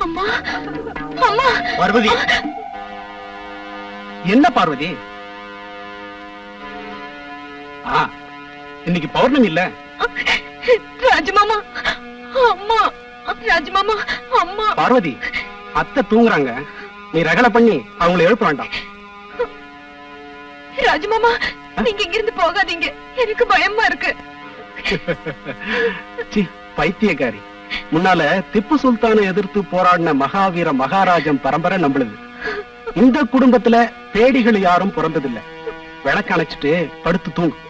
அம்மா அம்மா பார்வதி, என்ன பார்வதி? இன்னைக்கு பௌர்ணமி இல்ல? ராஜமாமா, அம்மா ராஜமாமா, அம்மா. பார்வதி, அத்தை தூங்குறாங்க, நீ ரகலை பண்ணி அவங்களை எழுப்ப வேண்டாம். ராஜமாமா, நீங்க இங்கிருந்து போகாதீங்க, எனக்கு பயமா இருக்கு. பைத்தியக்காரி, முன்னால திப்பு சுல்தானை எதிர்த்து போராடின மகாவீர மகாராஜன் பரம்பரை நம்மளுது. இந்த குடும்பத்துல பேடிகள் யாரும் பிறந்ததில்லை. விளக்கு அணைச்சிட்டு படுத்து தூங்கு.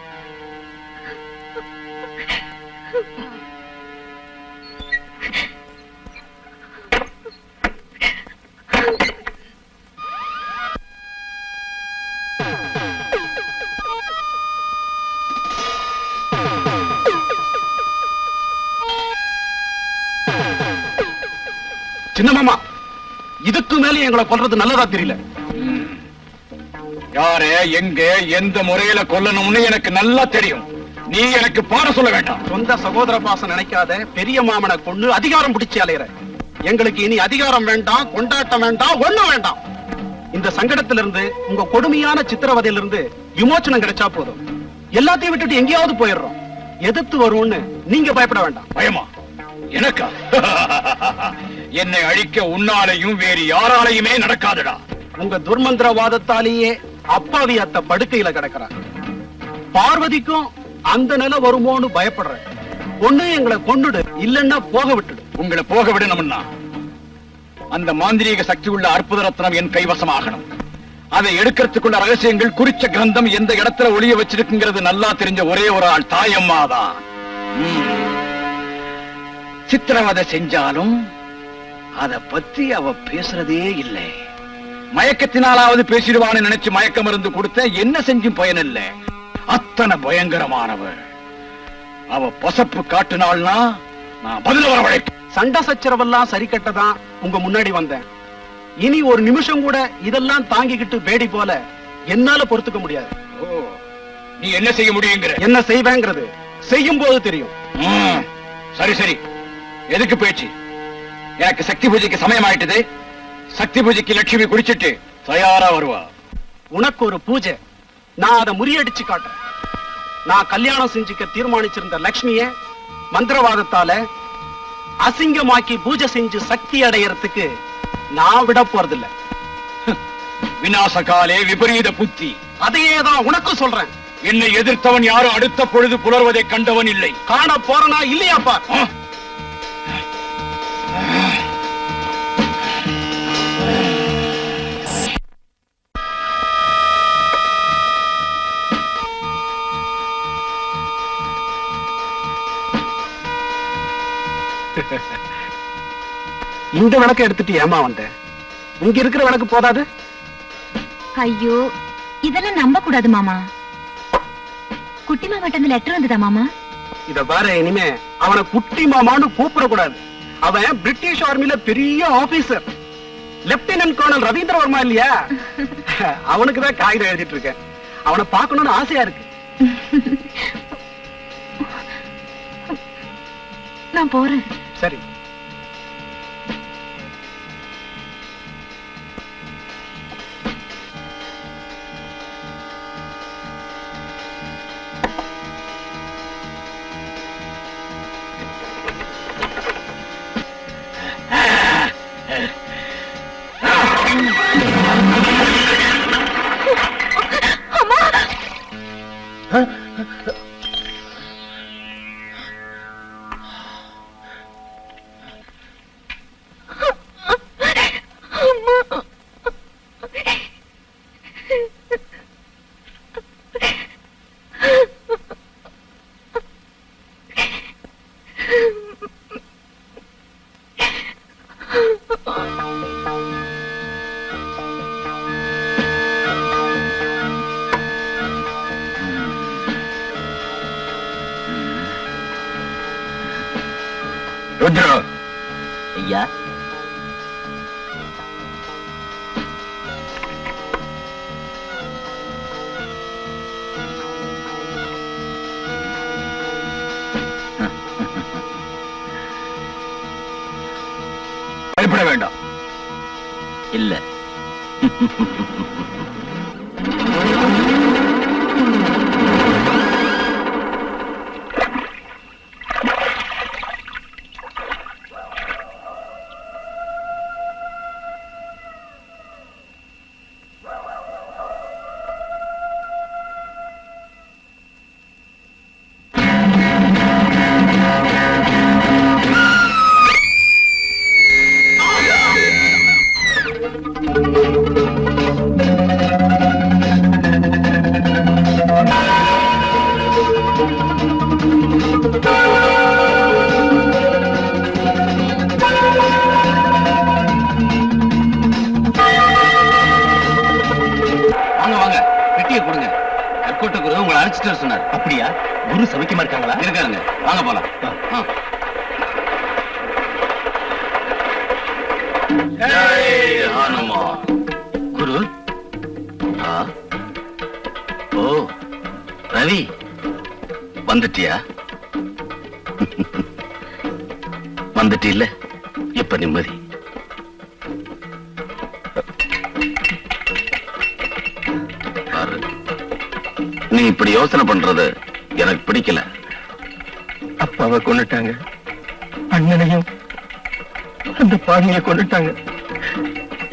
சின்னமாமா, இதுக்கு மேல எங்களை கொல்றது நல்லதா தெரியல. யாரு எங்க எந்த முறையில கொல்லணும்னு எனக்கு நல்லா தெரியும். நீ எனக்கு பாட சொல்ல வேண்டாம். சொந்த சகோதர பாசம் நினைக்காத பெரிய மாமனை கொண்டு அதிகாரம் பிடிச்சு அலையிற. எங்களுக்கு இனி அதிகாரம் வேண்டாம், கொண்டாட்டம் வேண்டாம், ஒண்ணும் வேண்டாம். இந்த சங்கடத்திலிருந்து, உங்க கொடுமையான சித்திரவதையிலிருந்து விமோச்சனம் கிடைச்சா போதும். எல்லாத்தையும் விட்டுட்டு எங்கேயாவது போயிடுறோம். எதிர்த்து வரும்னு நீங்க பயப்பட வேண்டாம். பயமா? எனக்கா? என்னை அழிக்க உன்னாலையும் வேறு யாராலையுமே நடக்காதுடா. உங்க துர்மந்திரவாதத்தாலேயே அப்பாவி அத்த படுக்கையில கிடக்கிறார். பார்வதிக்கும் அந்த நிலை வருமோன்னு பயப்படுற. ஒண்ணு எங்களை கொண்டுடு, இல்லன்னா போக விட்டுடு. உங்களை போக விடணும்னா அந்த மாந்திரீக சக்தி உள்ள அற்புத ரத்னம் என் கைவசமாகணும். அதை எடுக்கிறதுக்குள்ள ரகசியங்கள் குறிச்ச கிரந்தம் எந்த இடத்துல ஒளிய வச்சிருக்குங்கிறது நல்லா தெரிஞ்ச ஒரே ஒரு ஆள் தாயம்மாதான். சித்திரவதை செஞ்சாலும் அத பத்தி அவ பேசுறதே இல்லை. மயக்கத்தினாலாவது பேசிடுவான்னு நினைச்சு மயக்க மருந்து கொடுத்த என்ன செஞ்சும் பயன் இல்லை. அத்தனை பயங்கரமானவள். அவ பசப்பு காட்டுனாள்னா நான் பதில வரவழைக்க. சண்டை சச்சரவெல்லாம் சரி கட்டதான் உங்க முன்னாடி வந்தேன். இனி ஒரு நிமிஷம் கூட இதெல்லாம் தாங்கிக்கிட்டு பேடி போல என்னால பொறுத்துக்க முடியாது. நீ என்ன செய்ய முடியுங்கிற? என்ன செய்வேங்கிறது செய்யும் போது தெரியும். சரி சரி, எதுக்கு பேச்சு? எனக்கு சக்தி பூஜைக்கு சமயம் ஆயிட்டது. சக்தி பூஜைக்கு லட்சுமி குடிச்சிட்டு தயாரா வருவா. உனக்கு ஒரு பூஜை, நான் அதை முறியடிச்சு காட்டுறேன். நான் கல்யாணம் செஞ்சுக்க தீர்மானிச்சிருந்த லட்சுமிய மந்திரவாதத்தால அசிங்கமாக்கி பூஜை செஞ்சு சக்தி அடையறதுக்கு நான் விட போறதில்லை. விநாசகாலே விபரீத புத்தி. அதையேதான் உனக்கு சொல்றேன். என்னை எதிர்த்தவன் யாரும் அடுத்த பொழுது புலர்வதை கண்டவன் இல்லை. காண போறனா இல்லையாப்பா? இந்த விளக்க எடுத்துட்டு ஏமா வந்த? இங்க இருக்கிற விளக்கு போதாது? ஐயோ, இதெல்லாம் நம்ப கூடாது மாமா. குட்டி மாமாட்ட லெட்டர் வந்ததா மாமா? இத பாரு, இனிமே அவனை குட்டி மாமான்னு கூப்பிடக்கூடாது. அவன் பிரிட்டிஷ் ஆர்மில பெரிய ஆபீசர், லெப்டினன்ட் கர்னல் ரவீந்திரவர்மா இல்லையா? அவனுக்குதான் காகிதம் எழுதிட்டு இருக்கேன். அவனை பார்க்கணும்னு ஆசையா இருக்கு. நான் போறேன். சரி. ருத்ரா, ஐயா, அப்படியா? குரு சௌக்கியமா இருக்காங்களா? இருக்காருங்க, வாங்க போலாம். குரு, ஓ ரவி வந்துட்டியா? வந்துட்டு இல்ல, இப்ப நிம்மதி. நீ இப்படி யோசனை பண்றது எனக்கு பிடிக்கல. அப்பாவை கொண்டுட்டாங்க, அண்ணனையும் அந்த பாவியை கொண்டுட்டாங்க,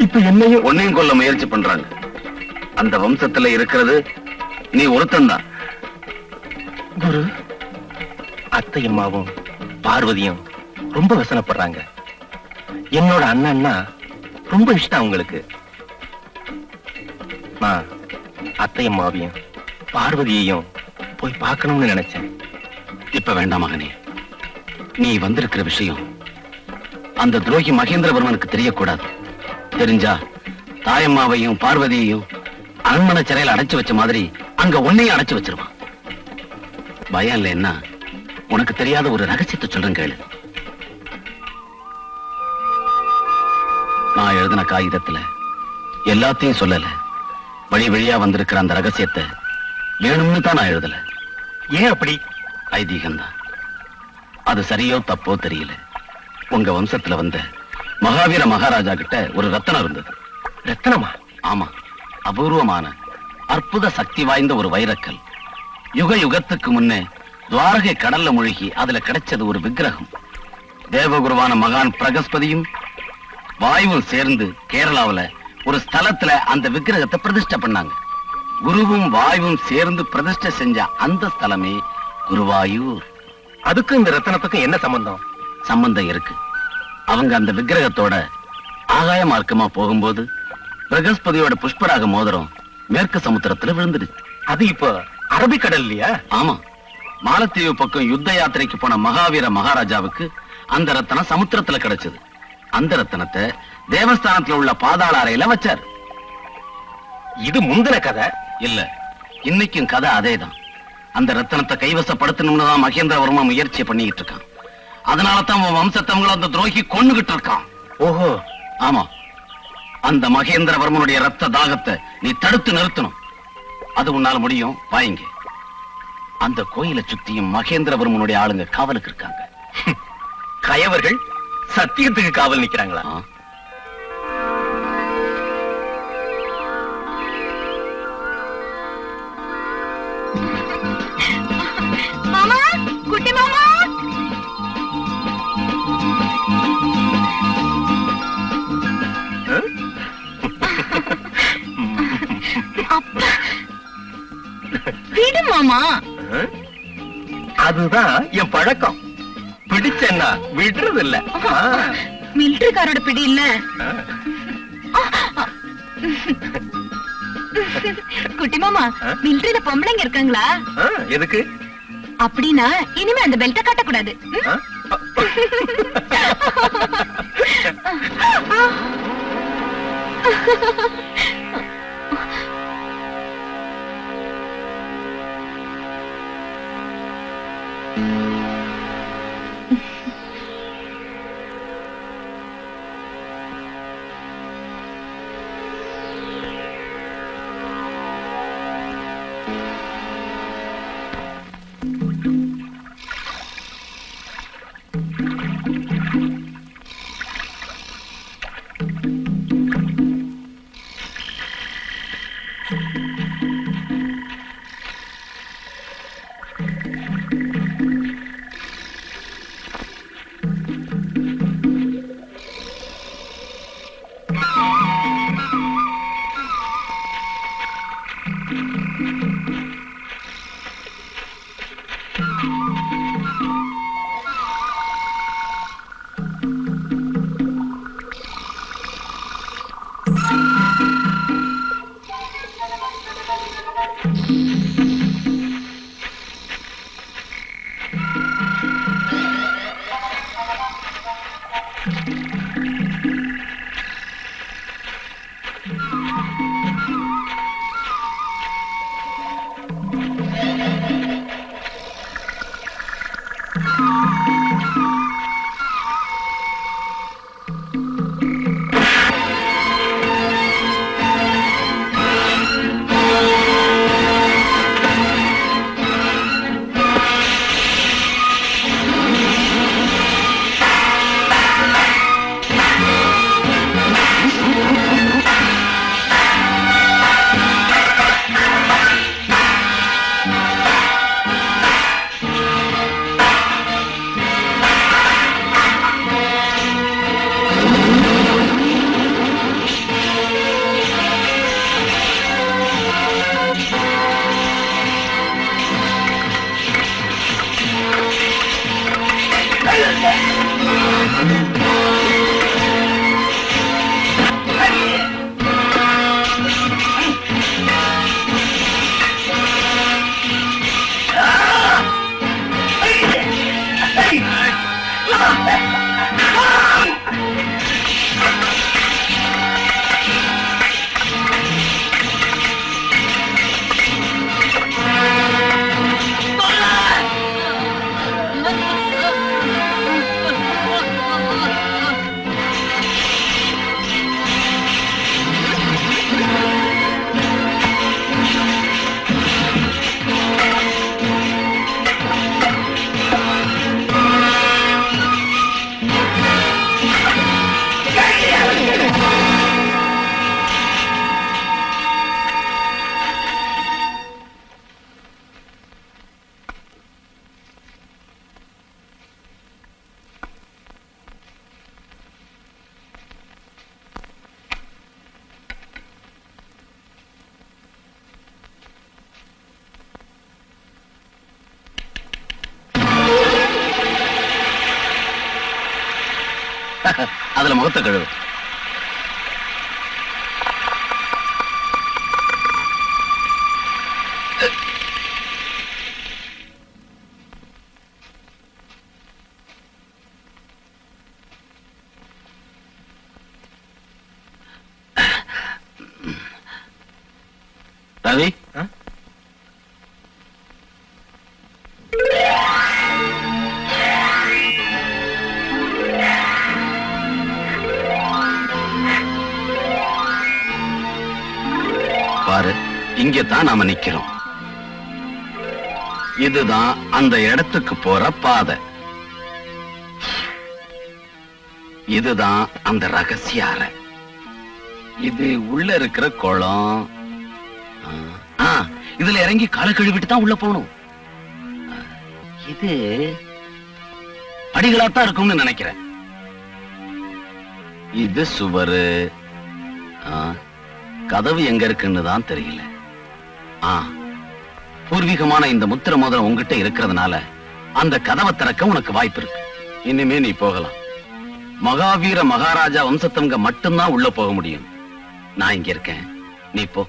இப்ப என்னையும் உன்னையும் கொல்ல முயற்சி பண்றாங்க. அந்த வம்சத்துல இருக்கிறது நீ ஒருத்தன்தான். குரு, அத்தையம்மாவும் பார்வதியும் ரொம்ப வசனப்படுறாங்க. என்னோட அண்ணன்னா ரொம்ப இஷ்டம் அவங்களுக்கு. நான் அத்தையம்மாவையும் பார்வதியையும் போய் பார்க்கணும்னு நினைச்சேன். இப்ப வேண்டாம் மகனே, நீ வந்திருக்கிற விஷயம் அந்த துரோகி மகேந்திரவர்மனுக்கு தெரியக்கூடாது. தெரிஞ்சா தாயம்மாவையும் பார்வதியையும் அரண்மனை சிறையில் அடைச்சு வச்ச மாதிரி அங்க உன்னையும் அடைச்சு வச்சிருவான். பயம் இல்லைன்னா உனக்கு தெரியாத ஒரு ரகசியத்தை சொல்றேன் கேளு. நான் எழுதின காகிதத்துல எல்லாத்தையும் சொல்லல, வழி வழியா வந்திருக்கிற அந்த ரகசியத்தை வேணும்னு தான் நான் எழுதல. ஏன் அப்படி? ஐதீகம்தான். அது சரியோ தப்போ தெரியல. உங்க வம்சத்துல வந்த மகாவீர மகாராஜா கிட்ட ஒரு ரத்தனம் இருந்தது. ரத்தனமா? ஆமா, அபூர்வமான அற்புத சக்தி வாய்ந்த ஒரு வைரக்கல். யுக யுகத்துக்கு முன்னே துவாரகை கடல்ல மூழ்கி அதுல கிடைச்சது ஒரு விக்கிரகம். தேவகுருவான மகான் பிரகஸ்பதியும் வாயுவும் சேர்ந்து கேரளாவுல ஒரு ஸ்தலத்துல அந்த விக்கிரகத்தை பிரதிஷ்டை பண்ணாங்க. குருவும் வாயுவும் சேர்ந்து பிரதிஷ்டை செஞ்ச அந்த ஸ்தலமே குருவாயூர். அதுக்கும் இந்த ரத்தனத்துக்கும் என்ன சம்பந்தம்? சம்பந்தம் இருக்கு. அவங்க அந்த விக்கிரகத்தோட ஆகாய மார்க்கமா போகும்போது பிரகஸ்பதியோட புஷ்பராக மோதிரம் மேற்கு சமுத்திரத்துல விழுந்துடுச்சு. அது இப்ப அரபிக்கடல் இல்லையா? ஆமா, மாலத்தீவு பக்கம் யுத்த யாத்திரைக்கு போன மகாவீர மகாராஜாவுக்கு அந்த ரத்தனம் சமுத்திரத்துல கிடைச்சது. அந்த ரத்தனத்தை தேவஸ்தானத்துல உள்ள பாதாள அறையில வச்சார். இது முந்தின கதை இல்ல, இன்னைக்கும் கதை அதேதான். அந்த ரத்தனத்தை கைவசப்படுத்தணும்னு தான் மகேந்திரவர்மன் முயற்சியை பண்ணிக்கிட்டு இருக்கான். அதனால தான் உன் வம்சத்தவங்களை அந்த துரோகி கொன்னுகிட்டு இருக்கான். ஓஹோ, ஆமா, அந்த மகேந்திரவர்மனுடைய ரத்த தாகத்தை நீ தடுத்து நிறுத்தணும். அது உன்னால முடியும். வாங்க, அந்த கோயிலை சுத்தியும் மகேந்திரவர்மனுடைய ஆளுங்க காவலுக்கு இருக்காங்க. கயவர்கள் சத்தியத்துக்கு காவல் நிக்கிறாங்களா? மாமா, குட்டி மாமா. அப்பா, விடு மாமா. அதுதான் என் பழக்கம். பிடிச்சேன்னா விடுறது இல்ல. மிலிட்டரிக்காரோட பிடி இல்ல. குட்டி மாமா, மிலிட்டரியில பொம்பளைங்க இருக்காங்களா? எதுக்கு? அப்படின்னா இனிமே அந்த பெல்ட்ட காட்டக்கூடாது. அதுல முகத்தை கழுவு. ரவி, பாரு, இங்கதான் நாம நிக்கிறோம். இதுதான் அந்த இடத்துக்கு போற பாதை. இதுதான் அந்த ரகசிய அறை. இது உள்ள இருக்கிற குளம். இதுல இறங்கி காலை கழுவிட்டு தான் உள்ள போகணும். இது படிகளாத்தான் இருக்கும்னு நினைக்கிறேன். இது சுவரு. கதவு எங்க இருக்குன்னு தான் தெரியல. பூர்வீகமான இந்த முத்திர மோதிரம் உங்ககிட்ட இருக்கிறதுனால அந்த கதவை திறக்க உனக்கு வாய்ப்பு இருக்கு. இனிமே நீ போகலாம். மகாவீர மகாராஜா வம்சத்தவங்க மட்டும்தான் உள்ள போக முடியும். நான் இங்க இருக்கேன், நீ போ.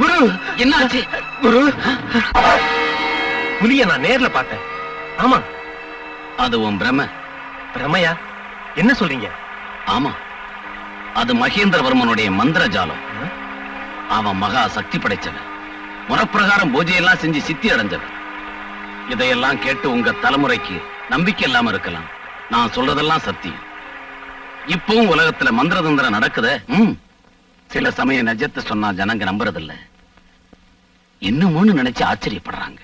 குரு என்ன ஆச்சு? குரு புலிய நான் நேர்ல பார்த்தேன். ஆமா, அது உன் பிரம. பிரமையா? என்ன சொல்றீங்க? ஆமா, அது மகேந்திரவர்மனுடைய மந்திர ஜாலம். அவன் மகா சக்தி படைச்சவன். முறப்பிரகாரம் பூஜையெல்லாம் செஞ்சு சித்தி அடைஞ்சவன். இதையெல்லாம் கேட்டு உங்க தலைமுறைக்கு நம்பிக்கை இல்லாம இருக்கலாம். நான் சொல்றதெல்லாம் சத்தியம். இப்பவும் உலகத்துல மந்திர தந்திரம் நடக்குது. சில சமயம் நிஜத்தை சொன்னா ஜனங்க நம்புறதில்ல. இன்னும் நினைச்சு ஆச்சரியப்படுறாங்க.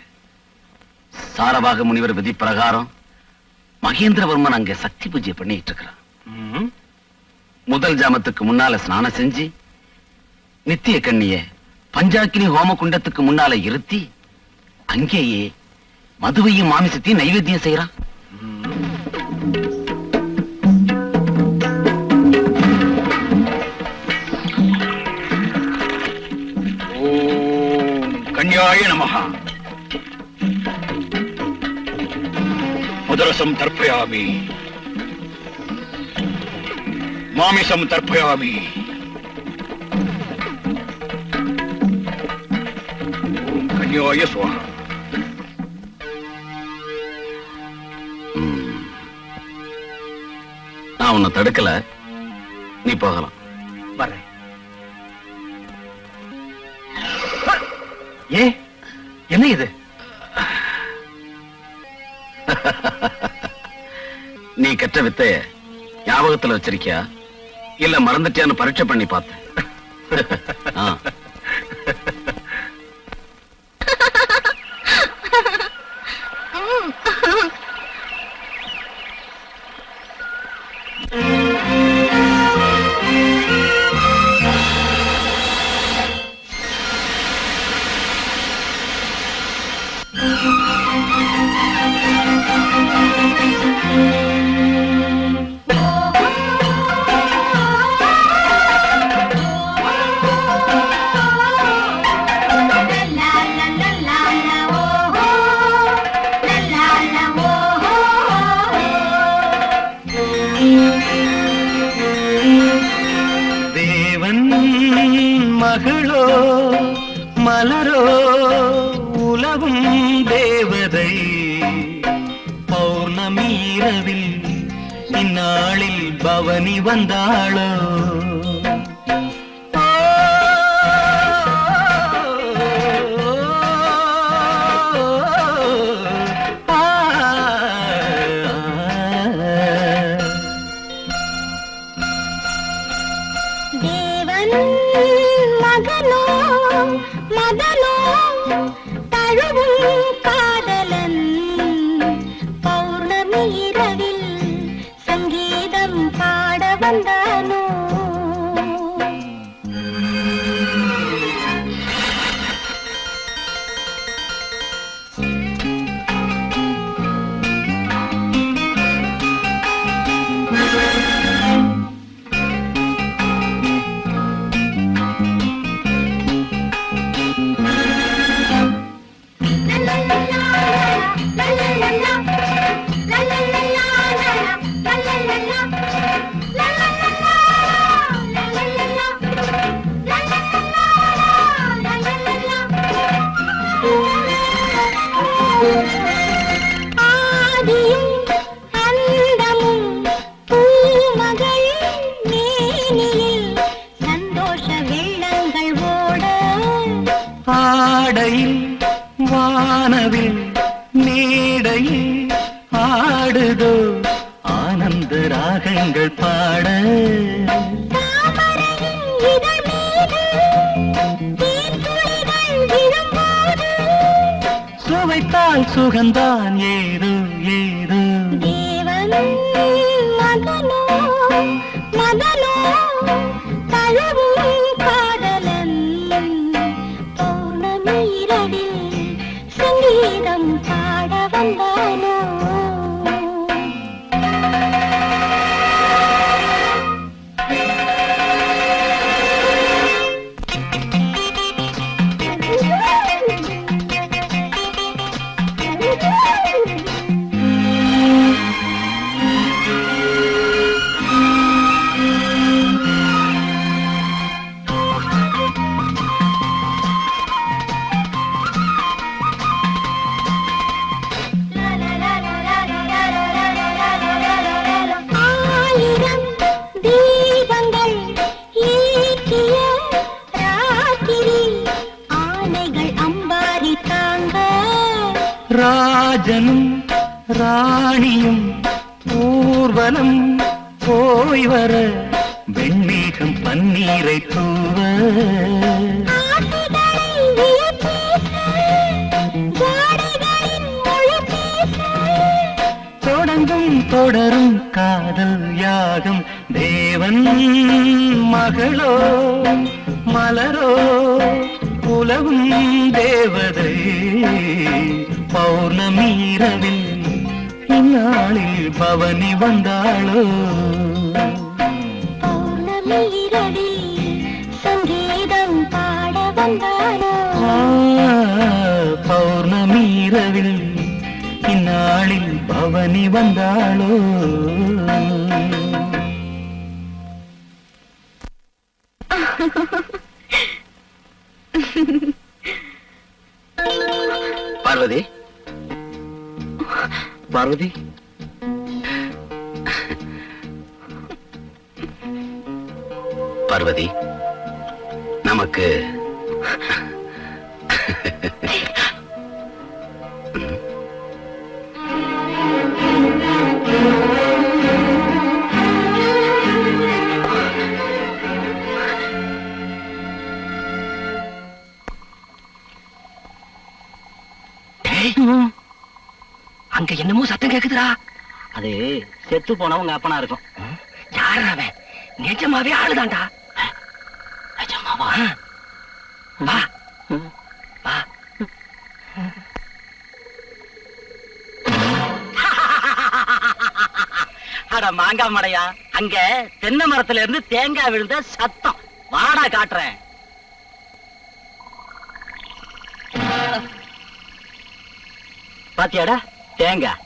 சாரவாக முனிவர் விதி பிரகாரம் மகேந்திரவர்மன் அங்க சக்தி பூஜை பண்ணிட்டு இருக்கிறான். முதல் ஜாமத்துக்கு முன்னால ஸ்நானம் செஞ்சு நித்திய கண்ணிய பஞ்சாக்கினி ஹோம குண்டத்துக்கு முன்னால இருத்தி அங்கேயே மதுவையும் மாமிசத்தையும் நைவேத்தியம் செய்யறான். கன்யாய நமஹ. மதுரசம் தர்ப்பயாமி, மாமிசம் தர்ப்பயாமி. கன்யாய ஸ்வாஹா. நான் உன்னை தடுக்கல, நீ போகலாம். வரேன். ஏ என்ன இது? நீ கற்ற வித்தைய ஞாபகத்துல வச்சிருக்கியா இல்ல மறந்துட்டியான்னு பரீட்சை பண்ணி பார்த்தேன். மகளோ மலரோ உலவும் தேவதை பௌர்ணமி இரவில் இந்நாளில் பவனி வந்தாளோ. தேவன் மகனோ மதனோ தழுவும் காதலன் பௌர்ணமி இரவில் சங்கீதம் பாட வந்தானோ வானவில் மேடையில் ஆடுதோ ஆனந்த ராகங்கள் பாட சுவைத்தால் சுகந்தான் ஏதோ ஏதோ தேவன் மகனோ மதனோ தழுவும் காதலன் பௌர்ணமி இரவில் சங்கீதம் பாட வந்தானோ ராஜனும் ராணியும் ஊர்வலம் போய் வர வெண்மேகம் பன்னீரை தூவ தொடங்கும் தொடரும் காதல் யாகம் தேவன் மகளோ மலரோ உலவும் தேவதை பௌர்ணமி இரவில் இந்நாளில் பவனி வந்தாளோ பௌர்ணமி இரவில் சங்கீதம் பாட வந்தாளோ பௌர்ணமி இரவில் இந்நாளில் பவனி வந்தாளோ பார்வதி பார்வதி பார்வதி நமக்கு அங்க என்னமோ சத்தம் கேக்குதுடா. அது செத்து போனவங்க அப்பனா இருக்கும். யாரு அவன்? நிஜமாவே ஆளுதான்டா. நிஜமாவா? வா வா. அட மாங்காய் மடையா, அங்க தென்னை மரத்துல இருந்து தேங்காய் விழுந்த சத்தம். வாடா காட்டுறேன். பாத்தியாடா தேங்காய்.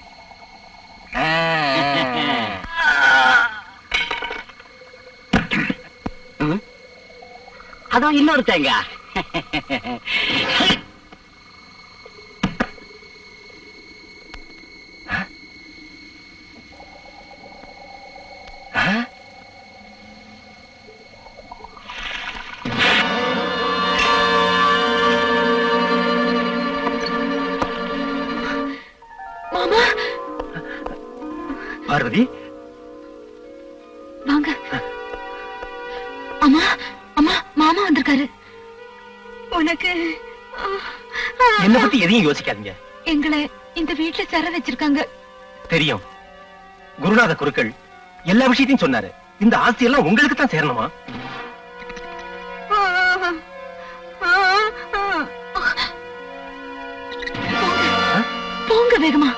அதோ இன்னொரு தேங்காய். பார்வதி வாங்க. அம்மா அம்மா இருக்காரு. உனக்கு என்ன பத்தி எதையும் யோசிக்காதீங்க. எங்களை இந்த வீட்டுல சிற வச்சிருக்காங்க. தெரியும். குருநாத குருக்கள் எல்லா விஷயத்தையும் சொன்னாரு. இந்த ஆஸ்தி எல்லாம் உங்களுக்கு தான் சேரணுமா? போங்க வேகமா.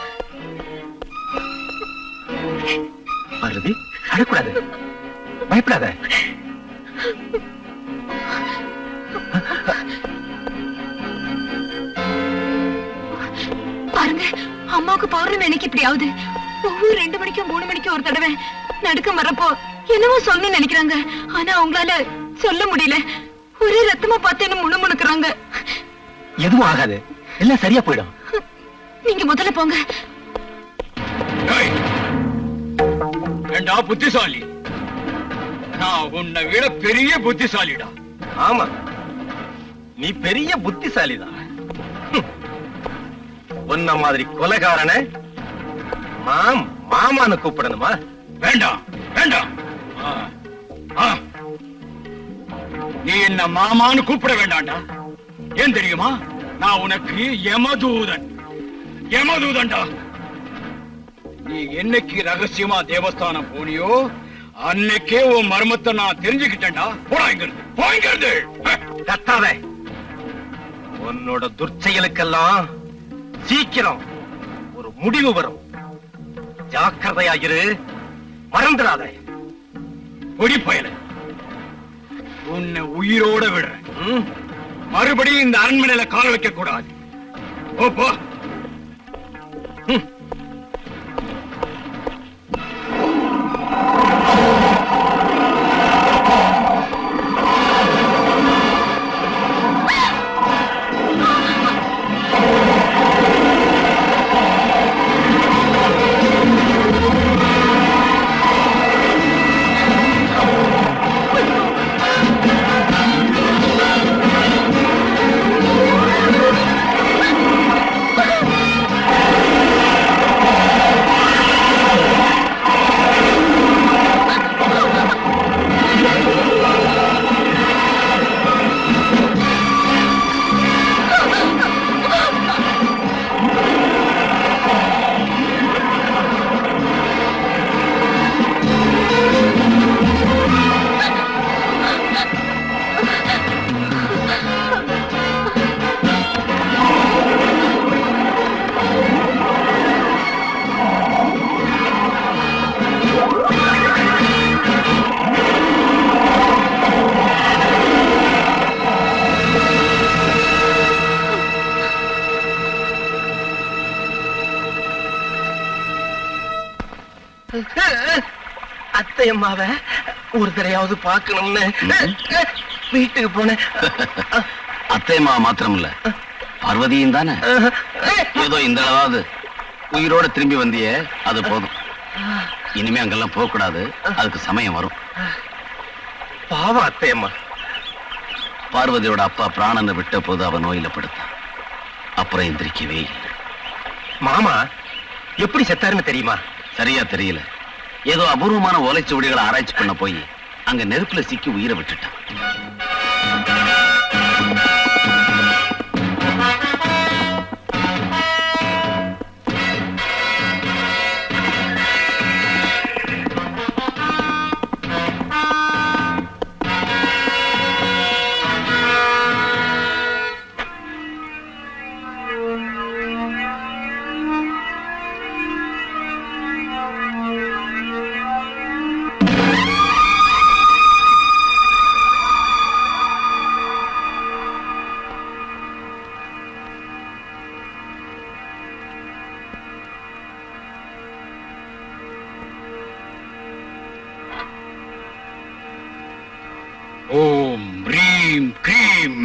பார்வதி, அழக்கூடாது, பயப்படாத. பாருங்க, அம்மாவுக்கு பௌர்ணமி எனக்கு இப்படி ஆகுது. ஒவ்வொரு 2 மணிக்கும் 3 மணிக்கும் ஒரு தடவை நடுக்கம் வரப்போ என்னவோ சொன்னு நினைக்கிறாங்க. ஆனா அவங்களால சொல்ல முடியல. ஒரே ரத்தமா பார்த்து என்ன முணுமுணுக்குறாங்க. எதுவும் ஆகாது, எல்லாம் சரியா போயிடும். நீங்க முதல்ல போங்க. ஏண்டா புத்திசாலி, நான் உன்னை விட பெரிய புத்திசாலிடா. ஆமா, நீ பெரிய புத்திசாலிதான். உன்ன மாதிரி கொலைகாரன மாமான்னு கூப்பிடணுமா? வேண்டாம் வேண்டாம். நீ என்ன மாமான்னு கூப்பிட வேண்டாம்டா. ஏன் தெரியுமா? நான் உனக்கு யமதூதன். யமதூதன்டா. நீ என்னைக்கு ரகசியமா தேவஸ்தானம் போனியோ அன்னைக்கே உன் மர்மத்தை நான் தெரிஞ்சுக்கிட்டேன்டா. போடா இங்கிருந்து, போய்கிறது. கத்தாத. உன்னோட துர்ச்செயலுக்கெல்லாம் சீக்கிரம் ஒரு முடிவு வரும். ஜாக்கிரதையாயிரு, மறந்துடாத. பொடி பயல, உன்னை உயிரோட விடுறேன். மறுபடியும் இந்த அரண்மனையில கால் வைக்க கூடாது. போ. அத்தையம்மாவ ஒரு தடையாவது பார்க்கணும்னு வீட்டுக்கு போனேன். அத்தையம்மா மாத்திரம் இல்ல, பார்வதியும் தானே. ஏதோ இந்த அளவாவது உயிரோட திரும்பி வந்தியே, அது போதும். இனிமே அங்கெல்லாம் போக கூடாது, அதுக்கு சமயம் வரும். பாவம் அத்தையம்மா. பார்வதியோட அப்பா பிராணனை விட்ட போது அவ நோயில படுத்தான். அப்புறம் எந்திரிக்கவே இல்லை. மாமா எப்படி செத்தாருன்னு தெரியுமா? சரியா தெரியல. ஏதோ அபூர்வமான ஓலைச்சுவடிகளை ஆராய்ச்சி பண்ண போய் அங்க நெருப்புல சிக்கி உயிரை விட்டுட்டான். ஓம் ரீம் க்ரீம்.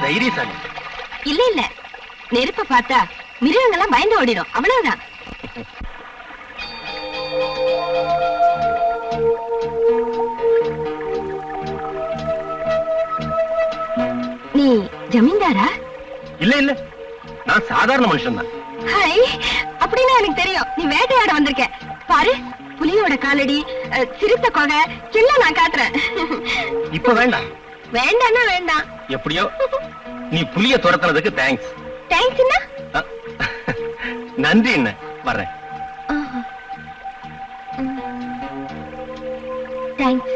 தைரியசாலி. இல்ல இல்ல, நெருப்ப பார்த்தா மிருகங்கள்லாம் பயந்து ஓடிடும், அவ்வளவுதான். நீ ஜமீன்தாரா? இல்ல இல்ல, நான் சாதாரண மனுஷன் தான். ஹாய், அப்படின்னா எனக்கு தெரியும் நீ வேட்டையாட வந்திருக்க. பாரு, புலியோட காலடி, சிறுத்தை கொகை எல்லாம் நான் காட்டுறேன். இப்ப வேண்டாம். வேண்டாம்னா வேண்டாம். எப்படியோ நீ புலிய துரத்துறதுக்கு தேங்க்ஸ். தேங்க்ஸ் என்ன? நன்றி என்ன, வர்றேன். தேங்க்ஸ்.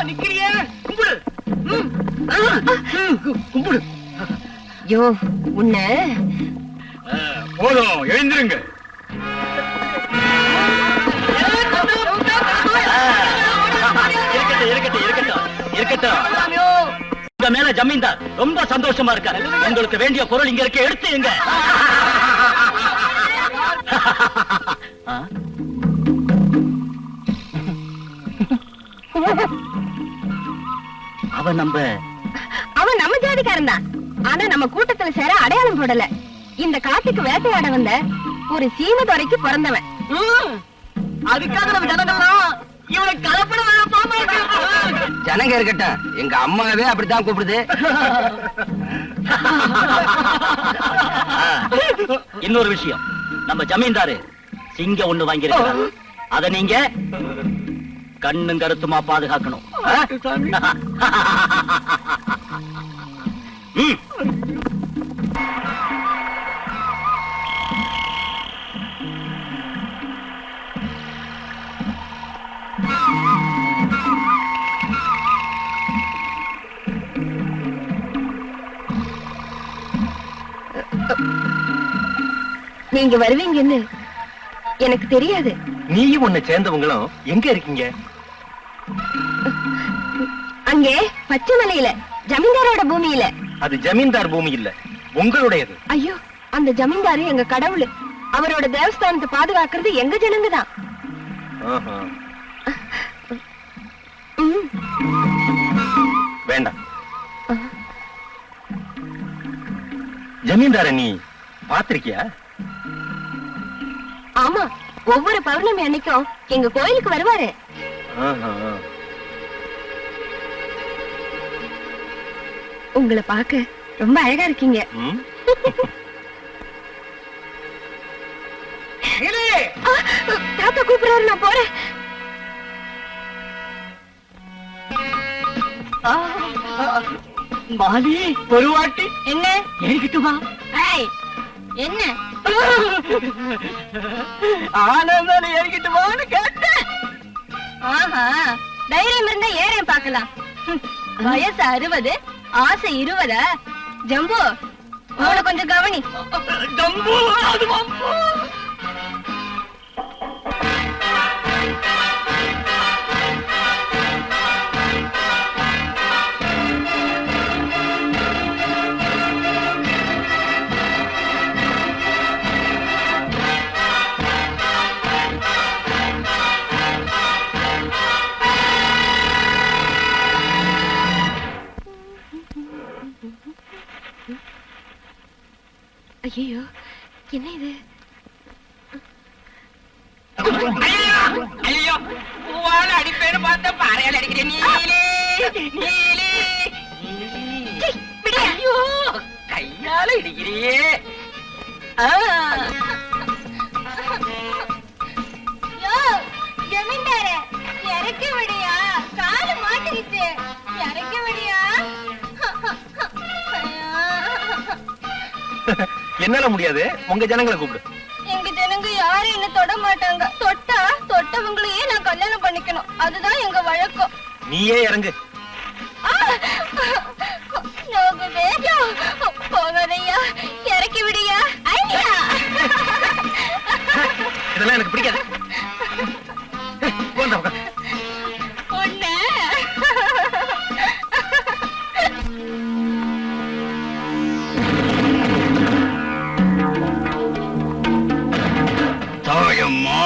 நிக்கிறியே, கும்பிடு கும்பிடு. யோ, உன்ன போதும், எழுந்திருங்க. உங்க மேல ஜமீன்தார் ரொம்ப சந்தோஷமா இருக்காரு. உங்களுக்கு வேண்டிய பொருள் இங்க இருக்க, எடுத்து எங்க. அவன் நம்ம ஜாதிக்காரன் தான். ஆனா நம்ம கூட்டத்துல சேர அடையாளம் போடல. இந்த காட்டுக்கு வேட்டையாட வந்த ஒரு சீமதுரைக்கு பிறந்தவன். அதுக்காக நம்ம ஜனங்கள்லாம் இவனை கலப்பட ஜனங்க இருக்கட்டும், எங்க அம்மாவே அப்படித்தான் கூப்பிடுது. இன்னொரு விஷயம், நம்ம ஜமீன்தாரு சிங்கம் ஒண்ணு வாங்கியிருக்கிறார். அத நீங்க கண்ணும் கருத்துமா பாதுகாக்கணும். நீங்க வருவீங்கன்னு எனக்கு தெரியாது. நீயும் உன்னை சேர்ந்தவங்களும் எங்க இருக்கீங்க? அங்கே பச்சைமலையில ஜமீன்தாரோட பூமியில. அது ஜமீன்தார் பூமி இல்ல, உங்களுடையது. ஐயோ, அந்த ஜமீன்தாரு எங்க கடவுள். அவரோட தேவஸ்தானத்தை பாதுகாக்கிறது எங்க ஜனங்க தான். வேண்டாம். ஜமீன்தார நீ பாத்திருக்கியா? ஆமா, ஒவ்வொரு பௌர்ணமி அன்னைக்கும் எங்க கோயிலுக்கு வருவாரு. உங்களை பார்க்க ரொம்ப அழகா இருக்கீங்க. தாத்தா கூப்பிடுறாரு, நான் போறேன். மாலி, ஒரு வாட்டி என்ன ஏறிக்கிட்டுமா? என்ன ஆனந்தால ஏறிக்கிட்டுமான்னு கேட்டேன். ஆஹா, தைரியம் இருந்தா ஏறேன் பாக்கலாம். வயசு 60, ஆசை 20. ஜம்பு அவளை கொஞ்சம் கவனி. ஜம்பு அது ஐயோ என்ன இது? ஐயோ பூவால அடிப்பேன்னு பார்த்த பாறையால அடிக்கிறேன். நீலே நீலே ஐயோ கையால இடிக்கிறியே. ஜமீன்தார இறக்கி விடியா, காலு மாட்டிக்கிச்சு. இறக்கி விடியா. என்னால முடியாது, உங்க ஜனங்களை கூப்பிடு. எங்க ஜனங்க யாரும் என்ன தொட மாட்டாங்க. தொட்டவங்களையே நான் கல்யாணம் பண்ணிக்கணும். அதுதான் எங்க வழக்கம். நீயே இறங்கு. போகாதையா, இறக்கி விடியா. இதெல்லாம் எனக்கு பிடிக்காது. ஒண்ணு தாயம்மா,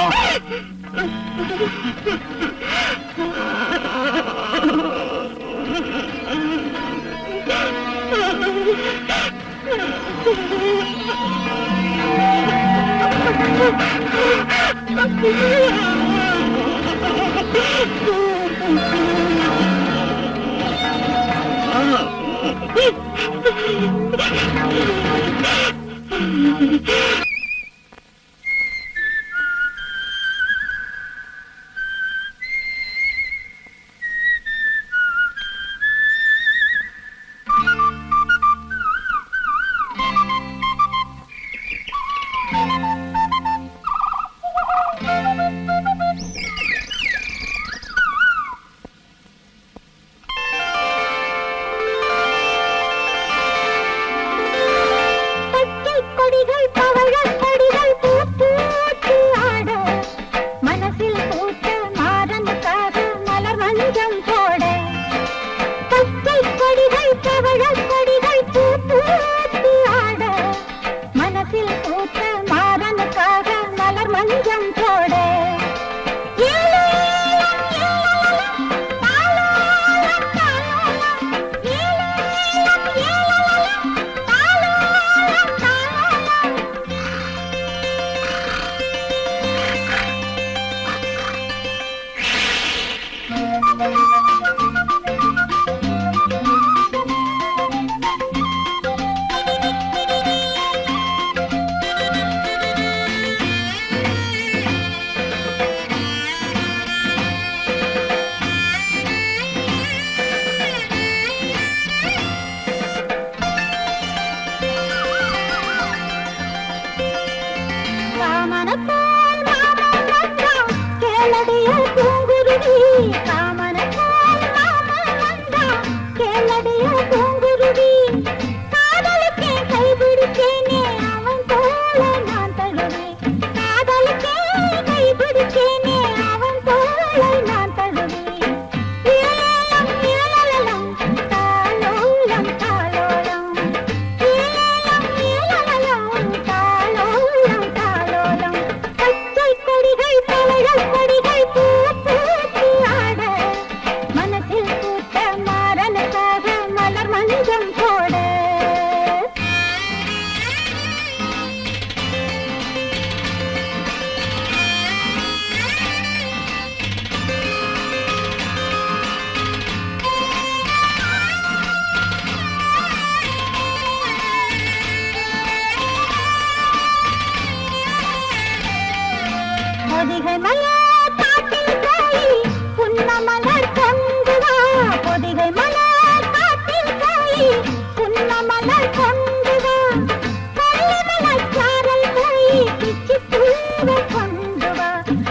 கொண்டு வா,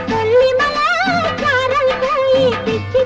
சொல்லி மலர் சாரல் போய் பிச்சு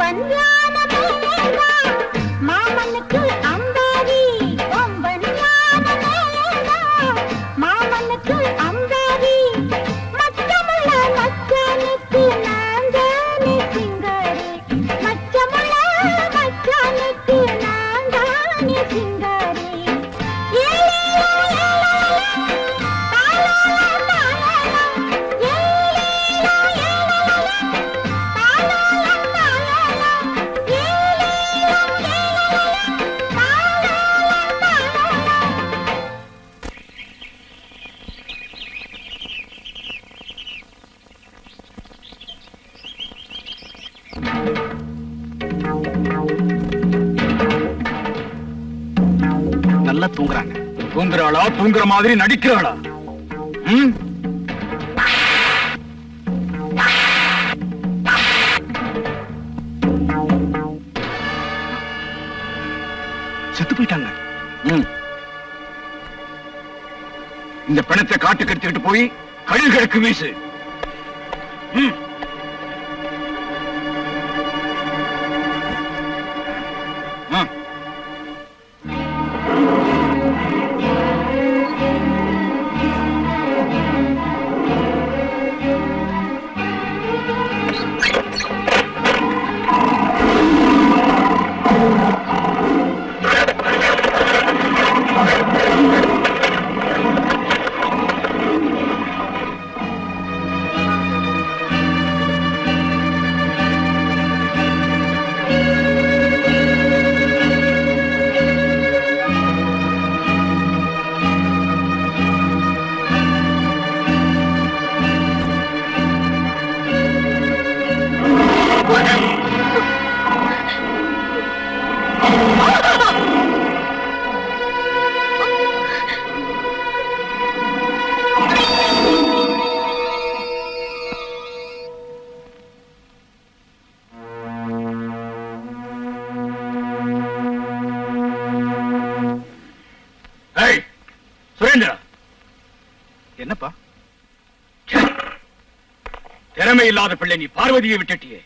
கொம்பன் ஞானமே வேண்டாம் மாமனுக்கு அம்பாரி கொம்பன் ஞானமே வேண்டாம் மாமனுக்கு அம்பாரி மச்சமுள்ள மச்சானுக்கு நான் தானே சிங்காரி மச்சமுள்ள மச்சானுக்கு நான் தானே சிங்காரி நல்லா தூங்குறாங்க. தூங்குறாளா தூங்குற மாதிரி நடிக்கிறாளா? ம்? செத்து போயிட்டாங்க. ம். இந்த பிணத்தை காட்டுக்கு எடுத்துக்கிட்டு போய் கழுகுகளுக்கு வீசு. ம். ஆ. என்னப்பா திறமை இல்லாத பிள்ளை, நீ பார்வதியை விட்டுட்டியே.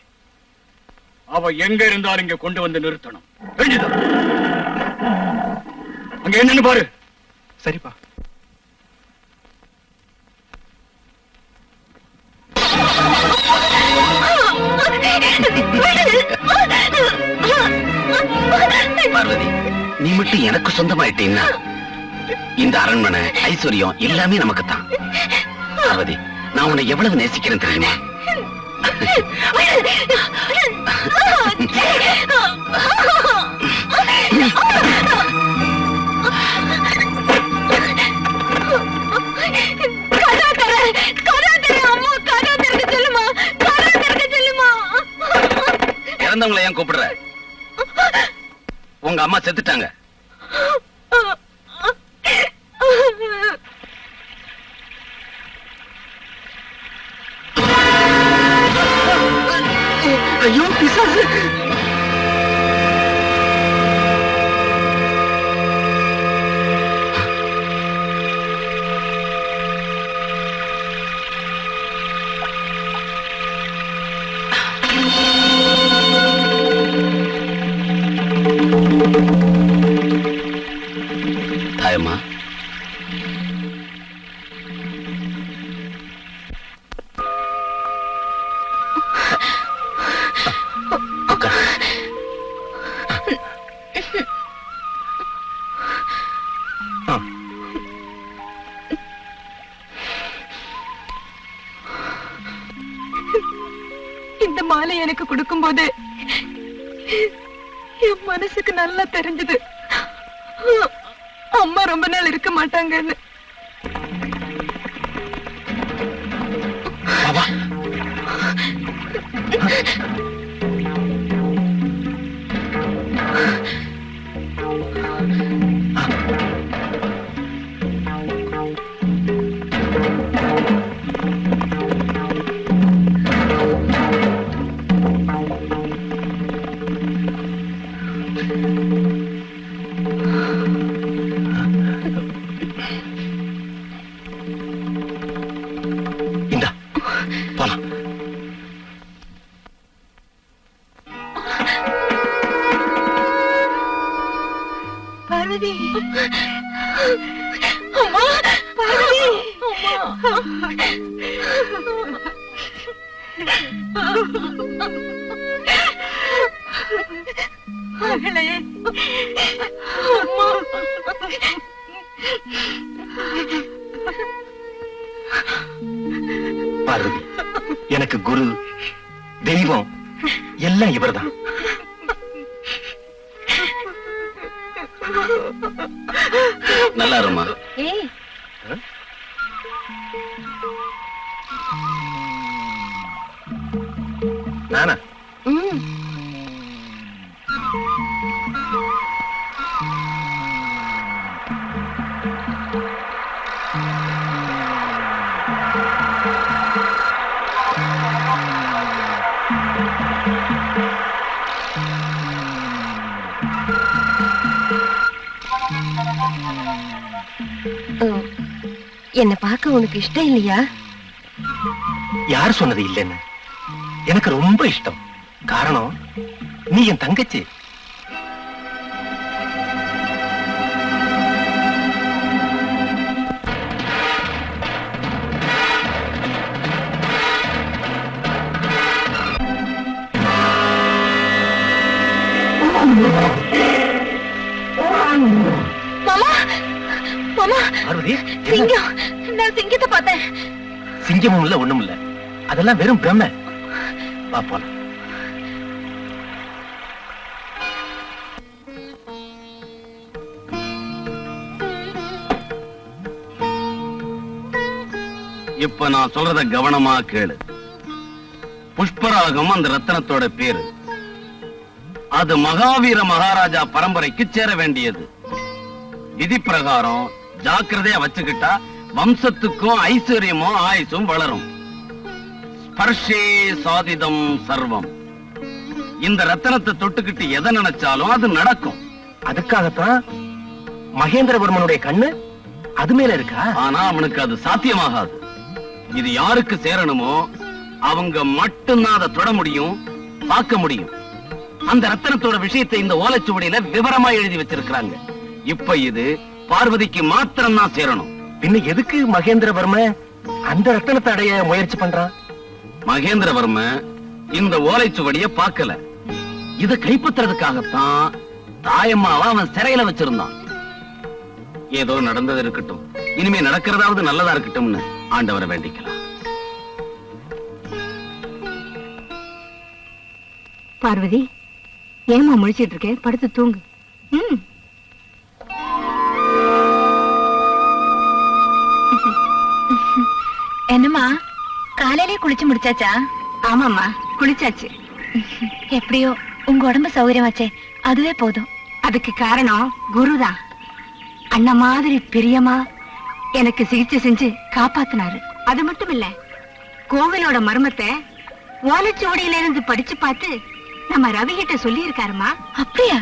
அவ எங்க இருந்தாலும் இங்க கொண்டு வந்து நிறுத்தணும். தெரிஞ்சுதா? அங்க என்னன்னு பாரு. சரிப்பா. பார்வதி, நீ மட்டும் எனக்கு சொந்தமாயிட்டீன்னா இந்த அரண்மனை ஐஸ்வர்யம் எல்லாமே நமக்கு தான். பார்வதி, நான் உன்னை எவ்வளவு நேசிக்கிறேன் தெரியுமா? இறந்தவங்களை ஏன் கூப்பிடுற? உங்க அம்மா செத்துட்டாங்க. ஐயோ பிசாசு! தாயம்மா, இந்த மாலை எனக்கு கொடுக்கும் போது என் மனசுக்கு நல்லா தெரிஞ்சது அம்மா ரொம்ப நாள் இருக்க மாட்டாங்கன்னு. மகளே, அம்மா. பார்வதி, எனக்கு குரு தெய்வம் எல்லாம் இவர்தான். நல்லா இருமா. ஏய், நானா? என்ன பார்க்க உனக்கு இஷ்டம் இல்லையா? யார் சொன்னது இல்லைன்னு? எனக்கு ரொம்ப இஷ்டம். காரணம், நீ என் தங்கச்சி. மாமா, மாமா, பார்வதி, சிங்கம். நான் சிங்கத்தை பார்த்தேன். சிங்கமும் இல்ல, ஒண்ணும் இல்ல. அதெல்லாம் வெறும் பிரம்ம. வா போலாம். இப்ப நான் சொல்றத கவனமா கேளு. புஷ்பராகம் அந்த ரத்தனத்தோட பேரு. அது மகாவீர மகாராஜா பரம்பரைக்கு சேர வேண்டியது. விதி பிரகாரம் ஜாக்கிரதையா வச்சுக்கிட்டா வம்சத்துக்கும் ஐஸ்வர்யமும் ஆயுசும் வளரும். ஸ்பர்ஷே சாதிதம் சர்வம். இந்த ரத்தனத்தை தொட்டுக்கிட்டு எதை நினைச்சாலும் அது நடக்கும். அதுக்காகத்தான் மகேந்திரவர்மனுடைய கண்ணு அது மேல இருக்கா? ஆனா அவனுக்கு அது சாத்தியமாகாது. இது யாருக்கு சேரணுமோ அவங்க மட்டும்தான் அதை தொட முடியும், பார்க்க முடியும். அந்த ரத்தனத்தோட விஷயத்தை இந்த ஓலைச்சுவடியில விவரமா எழுதி வச்சிருக்கிறாங்க. இப்ப இது பார்வதிக்கு மாத்திரம் தான் சேரணும். பின்ன எதுக்கு மகேந்திரவர்ம அந்த ரத்தனத்தை அடைய முயற்சி பண்றான்? மகேந்திரவர்ம இந்த ஓலைச்சுவடிய பார்க்கல. இத கைப்பற்றுறதுக்காகத்தான் தாயம்மாவை அவன் சிறையில வச்சிருந்தான். ஏதோ நடந்தது இருக்கட்டும், இனிமே நடக்கிறதாவது நல்லதா இருக்கட்டும்னு ஆண்டவரை வேண்டிக்கலாம். பார்வதி, ஏமா முழிச்சிட்டு இருக்க? படுத்து தூங்கு. என்னம்மா, காலையிலே குளிச்சு முடிச்சாச்சா? ஆமாம்மா, குளிச்சாச்சு. எப்படியோ உங்க உடம்பு சௌகரியமாச்சே, அதுவே போதும். அதுக்கு காரணம் குருதான். அண்ணா மாதிரி பிரியமா எனக்கு சிகிச்சை செஞ்சு காப்பாத்தினாரு. அது மட்டும் இல்ல, கோவிலோட மர்மத்தை ஓலைச்சுவடியில இருந்து படிச்சு பார்த்து நம்ம ரவி கிட்ட சொல்லி இருக்காருமா. அப்படியா?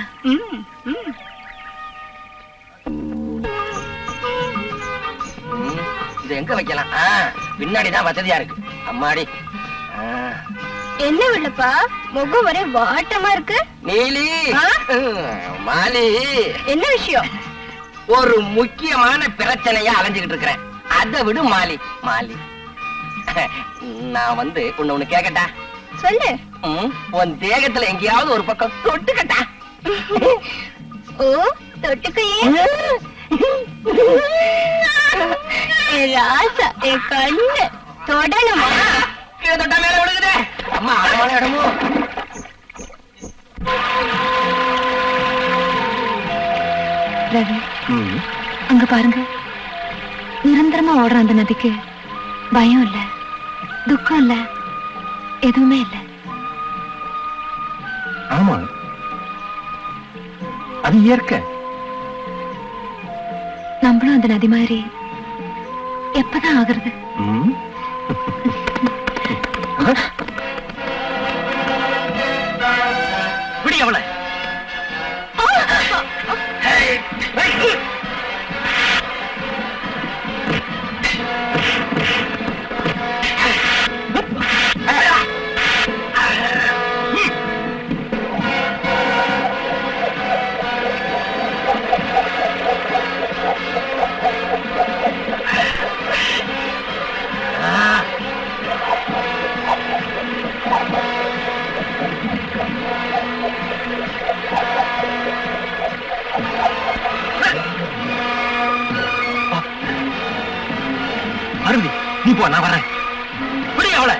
இது எங்க வைக்கலாம்? பின்னாடிதான் வசதியா இருக்கு. அம்மாடி. என்ன வெள்ளப்பா, முகம் ஒரே வாட்டமா இருக்கு. நீலி, மாலி, என்ன விஷயம்? ஒரு முக்கியமான பிரச்சனையா அலைஞ்சுகிட்டு இருக்கிறேன். அதை விடு மாலி. மாலி, நான் வந்து ஒண்ணு கேக்கட்டா? சொல்லு. உன் தேகத்துல எங்கேயாவது ஒரு பக்கம் தொட்டுக்கட்டா? ஓ, தொட்டுக்கையே. ராசா, என் கண்ணு தொடணுமா? கீழே தொட்டா மேல விழுகுதே. அம்மா, அழகான இடமோ. ரவி, அங்க பாருங்க. நிரந்தரமா ஓடுற அந்த நதிக்கு பயம் இல்ல, துக்கம் இல்ல, எதுவுமே இல்ல. ஆமா, அது இயற்கை. நம்மளும் அந்த நதி மாதிரி எப்பதான் ஆகுறது? விடி அவளை. நான் வரேன். புரிய அவளை.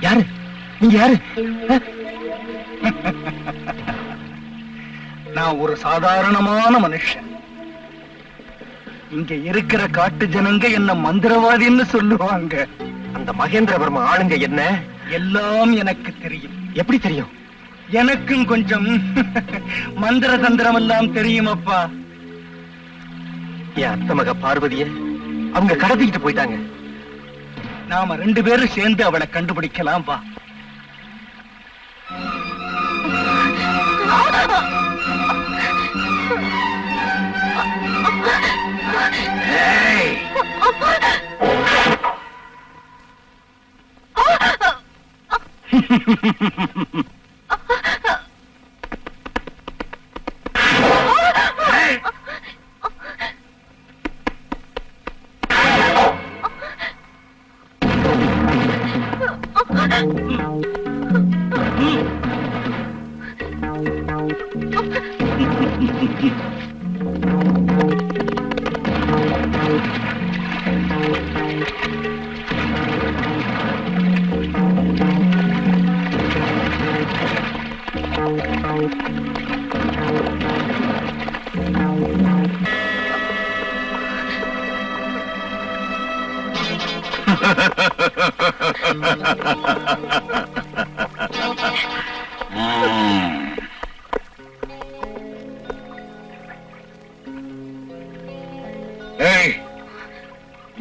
யாரு நீங்க? யாரு? நான் ஒரு சாதாரணமான மனுஷன். இங்க இருக்கிற காட்டு ஜனங்க என்ன மந்திரவாதின்னு சொல்லுவாங்க. அந்த மகேந்திரவர்ம ஆளுங்க என்ன? எல்லாம் எனக்கு தெரியும். எப்படி தெரியும்? எனக்கும் கொஞ்சம் மந்திர தந்திரம் எல்லாம் தெரியும் அப்பா. என் அத்தை மக பார்வதிய அவங்க கடத்திக்கிட்டு போயிட்டாங்க. நாம 2 பேரும் சேர்ந்து அவளை கண்டுபிடிக்கலாம் வா.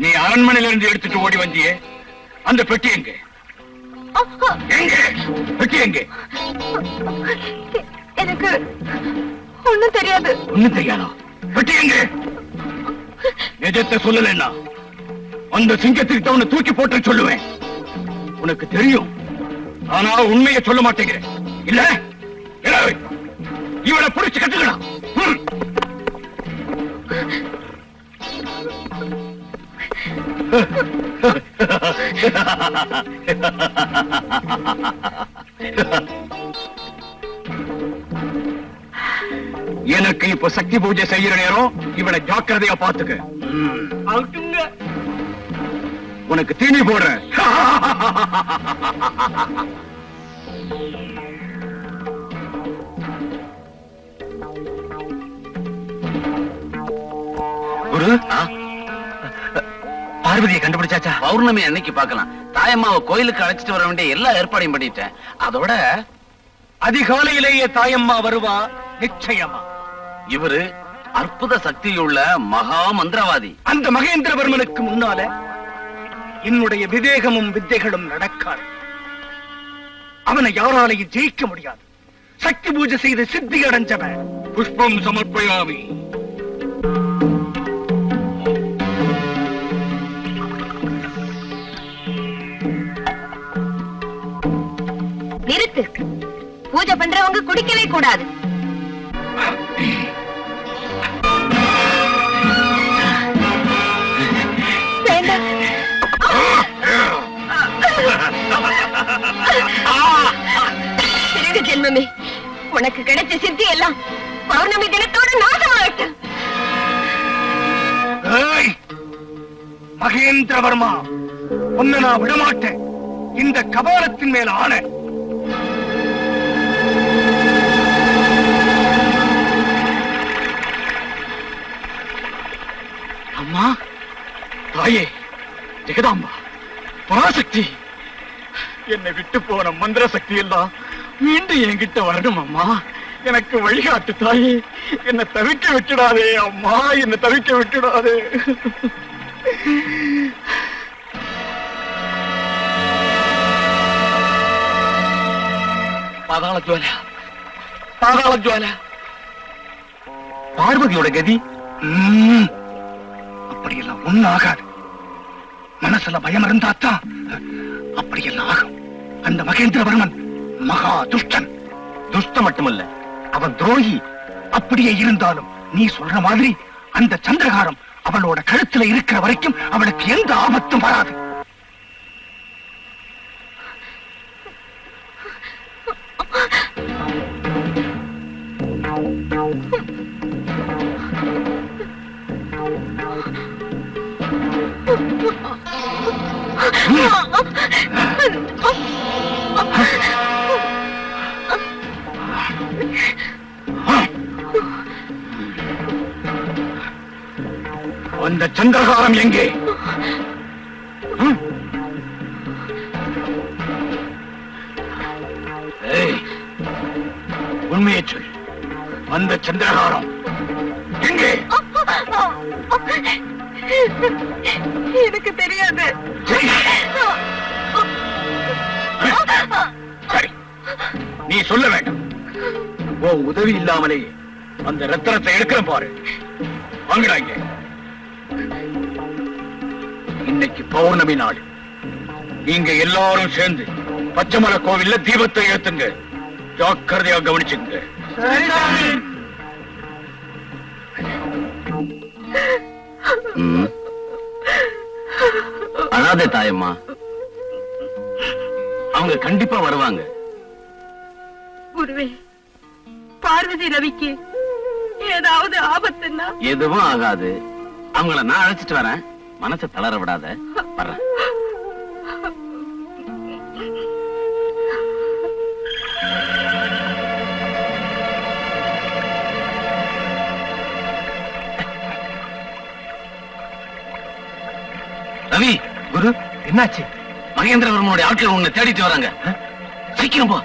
நீ அரண்மனையில இருந்து எடுத்துட்டு ஓடி வந்தியே, அந்த பெட்டி எங்க? பெட்டி எங்க? எனக்கு ஒண்ணும் தெரியாது. ஒண்ணும் தெரியாதோ? பெட்டி எங்க? நிஜத்தை சொல்லலன்னா அந்த சிங்கத்துக்கிட்ட உன்னை தூக்கி போட்டு சொல்லுவேன். உனக்கு தெரியும், ஆனா உண்மையை சொல்ல மாட்டேங்கிற இல்ல? இவளை புடிச்சு கட்டுக்கலாம். எனக்கு இப்ப சக்தி பூஜை செய்யற நேரம். இவளை ஜாக்கிரதையா பாத்துக்க. உனக்கு தீனி போடுறேன். குரு குரு பார்வதியை கண்டுபிடிச்சாச்சா? பௌர்ணமி அன்னைக்கு பார்க்கலாம். தாயம்மாவை கோயிலுக்கு அழைச்சிட்டு வர வேண்டிய எல்லா ஏற்பாடையும் பண்ணிட்டேன். அதோட அதிகாலையிலேயே தாயம்மா வருவா நிச்சயமா. இவரு அற்புத சக்தியுள்ள மகா மந்திரவாதி. அந்த மகேந்திரவர்மனுக்கு முன்னால என்னுடைய விவேகமும் வித்தைகளும் நடக்காது. அவனை யாராலையும் ஜெயிக்க முடியாது. சக்தி பூஜை செய்து சித்தி அடைஞ்சவன். புஷ்பம் சமர்ப்பயாமி. நிறுத்து. பூஜை பண்றவங்க குடிக்கவே கூடாது. திருடு ஜென்மமே, உனக்கு கிடைச்ச சித்தி எல்லாம் பௌர்ணமி தினத்தோடு நாசமாகட்டும். மகேந்திரவர்மா, உன்னை நான் விடமாட்டேன். இந்த கபாலத்தின் மேல ஆணை. அம்மா, தாயே, ஜெகதாம்பா, பராசக்தி, என்னை விட்டு போன மந்திர சக்தி எல்லாம் மீண்டும் என்கிட்ட வரணும் அம்மா. எனக்கு வழிகாட்டு தாயே. என்னை தவிக்க விட்டுடாதே அம்மா, என்னை தவிக்க விட்டுடாதே. பாதாள ஜுவாலா, பாதாள ஜுவாலா. பார்வதியோட கதி அப்படியெல்லாம் ஒண்ணு ஆகாது. மனசுல பயம் இருந்தாத்தான் அப்படியெல்லாம் ஆகும். அந்த மகேந்திரவர்மன் மகா துஷ்டன். துஷ்டம் மட்டுமல்ல, அவன் துரோகி. அப்படியே இருந்தாலும் நீ சொல்ற மாதிரி அந்த சந்திரகாரம் அவளோட கழுத்துல இருக்கிற வரைக்கும் அவளுக்கு எந்த ஆபத்தும் வராது. அந்த சந்திரகாரம் எங்கே? உண்மையை சொல். அந்த சந்திரகாரம் எங்கே? எனக்கு தெரியாது. சரி, நீ சொல்ல வேண்டாம். உன் உதவி இல்லாமலே அந்த ரத்தனத்தை எடுக்கிற பாரு. வாங்குறாங்க. இன்னைக்கு பௌர்ணமி நாள். நீங்க எல்லாரும் சேர்ந்து பச்சைமலை கோவில்ல தீபத்தை ஏத்துங்க. ஜாக்கிரதையா கவனிச்சுங்க. அழாதே தாயம்மா, அவங்க கண்டிப்பா வருவாங்க. குருவே, பார்வதி ரவிக்கு ஏதாவது ஆபத்துன்னா? எதுவும் ஆகாது. அவங்கள நான் அழைச்சிட்டு வரேன். மனசை தளர விடாத. வர்றேன். ரவி, குரு, என்னாச்சு? மகேந்திரவர்மனுடைய ஆட்கள் உன்னை தேடிட்டு வராங்க. சீக்கிரம் போ.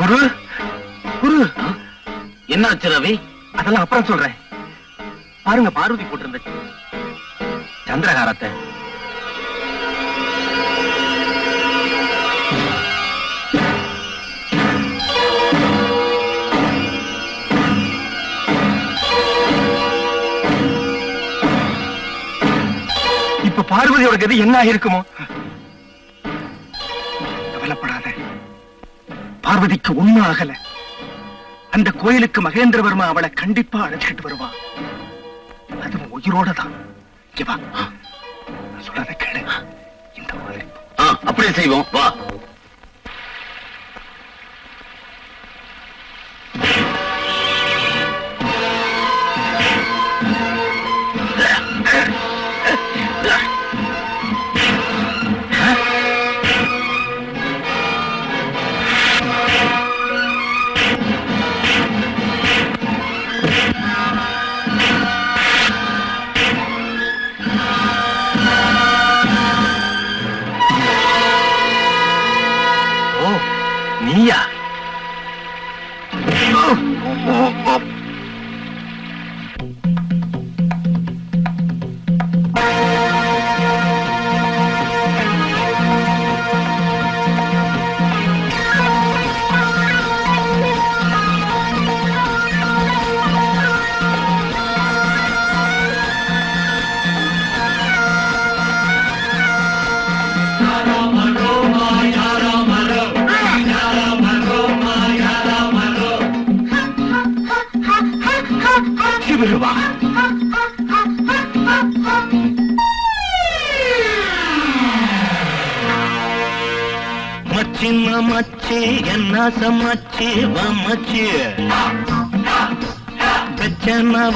குரு குரு, என்னாச்சு ரவி? அதெல்லாம் அப்புறம் சொல்றேன். பாருங்க, பார்வதி போட்டிருந்த சந்திரகாரத்தை. இப்ப பார்வதியோட கதி என்ன இருக்குமோ? கவலைப்படாத, பார்வதிக்கு உண்மை ஆகல. அந்த கோயிலுக்கு மகேந்திரவர்மா அவளை கண்டிப்பா அழைச்சிட்டு வருவான். அதுவும் உயிரோட தான். சொல்றத கேளு. இந்த மாதிரி அப்படியே செய்வோம், வா. நீயா? மச்சின்ன மச்சி என்ன சமச்சி வமச்சி வச்ச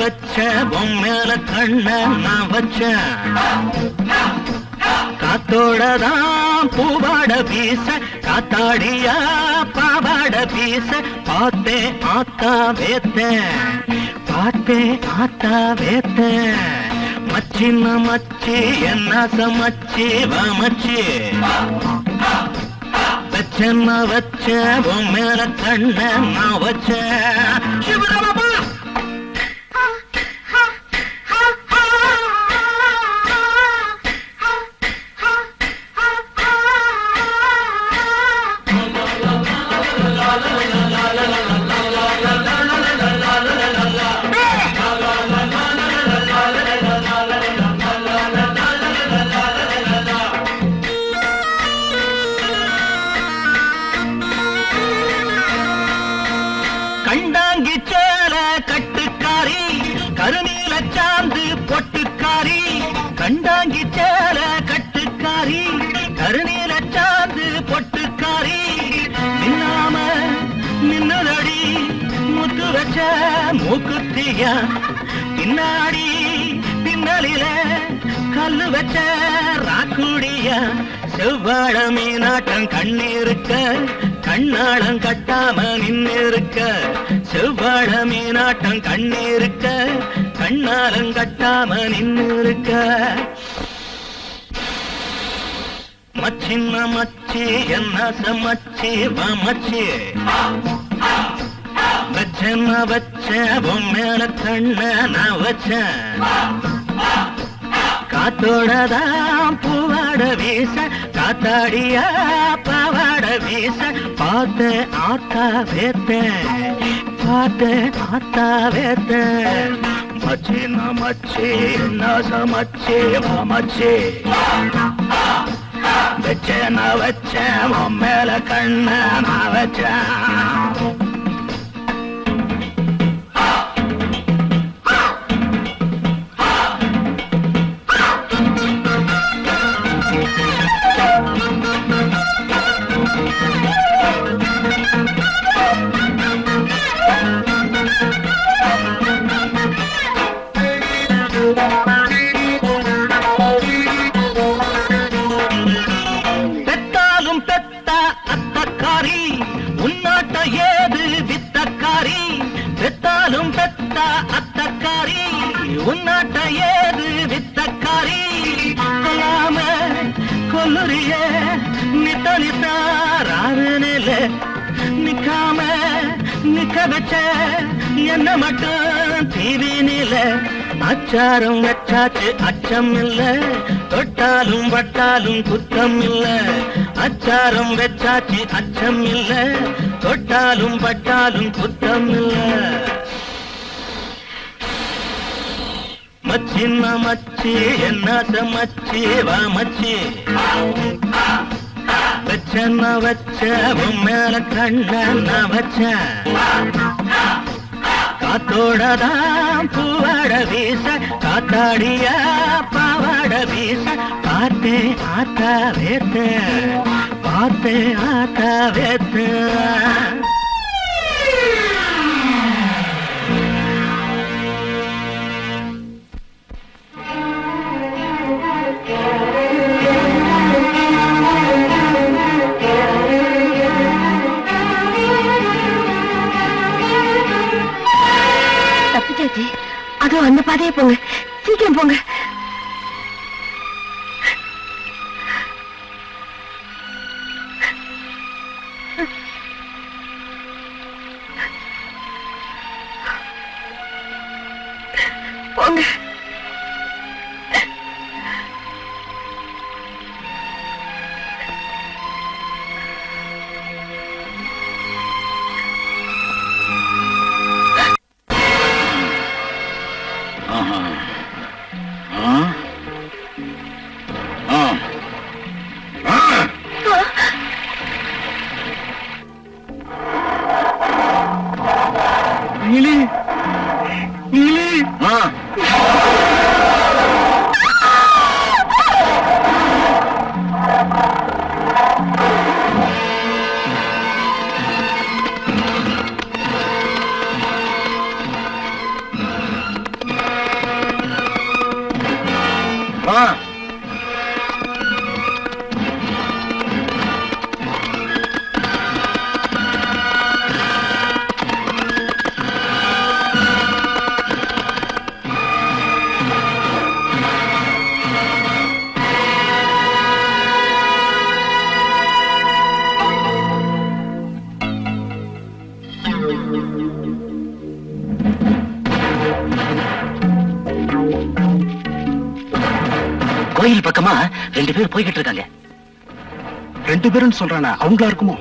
வச்ச பொம்மேல கண்ண நான் வச்ச காத்தோடதான் பூவாட வீச காத்தாடியா பாவாட வீச பார்த்தே ஆத்தா வேத்த பார்த்தே ஆத்தா வேத்த மச்சின்ன மச்சி என்ன சமச்சி வமச்சி வச்ச வச்ச பொம்மேல கண்ண நான் வச்ச சிவராமப்பா. கண்டாங்கி சேல கட்டுக்காரி கருநீல சாந்து பொட்டுக்காரி கண்டாங்கி சேல கட்டுக்காரி கருநீல சாந்து பொட்டுக்காரி நின்னாம நின்னுதடி முத்து வச்ச மூக்குத்தியா பின்னாடி பின்னலில கல்லு வச்ச ராக்குடியா செவ்வாழ மீனாட்டம் கண்ணீருக்க கண்ணாளம் கட்டாம நின்னிருக்க செவ்வாழ மீனாட்டம் கண்ணீருக்க கண்ணாளம் கட்டாம நின்னிருக்க மச்சின்ன மச்சி என்ன சமச்சி வமச்சி வச்ச வச்ச பொம்மேல கண்ண நான் வச்ச காத்தோடதான் பூவாட வீச காத்தாடியா பாவாட வீச பார்த்த ஆத்தா வேத்த பார்த்த ஆத்தா வேத்த மச்சின்ன மச்சி என்ன சமச்சி வமச்சி வச்ச நான் வச்ச பொம்மேல கண்ண நான் வச்ச பெத்தாலும் பெத்த அத்தக்காரி உன்னாட்ட ஏது வித்தக்காரி பெத்தாலும் பெத்த அத்தக்காரி உன்னாட்ட ஏது வித்தக்காரி கொல்லாம கொல்லுறிய நித்த நித்தாராறு நில நிக்காம வச்ச என்ன மட்டும் தீவினில அச்சாரம் வச்சாச்சு அச்சம் இல்ல தொட்டாலும் வட்டாலும் குத்தம் இல்ல அச்சாரம் வச்சாச்சு அச்சம் இல்ல தொட்டாலும் வட்டாலும் குத்தம் இல்ல மச்சின்னா மச்சி என்ன மச்சி வா மச்சி வச்சன்னா வச்ச உன் மேல கண்ண வச்ச காத்தோடதான் பூவாட வீச காத்தாடியா பாவாட வீச பார்த்தே ஆத்தா வேத்த பார்த்தே ஆத்தா வேத்த தப்பிச்சாச்சு. அதோ அந்த பாதையே போங்க, சீக்கிரம் போங்க. போங்க. கோயில் பக்கமா 2 பேர் போய்கிட்டு இருக்காங்க. 2 பேரும் சொல்றானே, அவங்களா இருக்குமோ?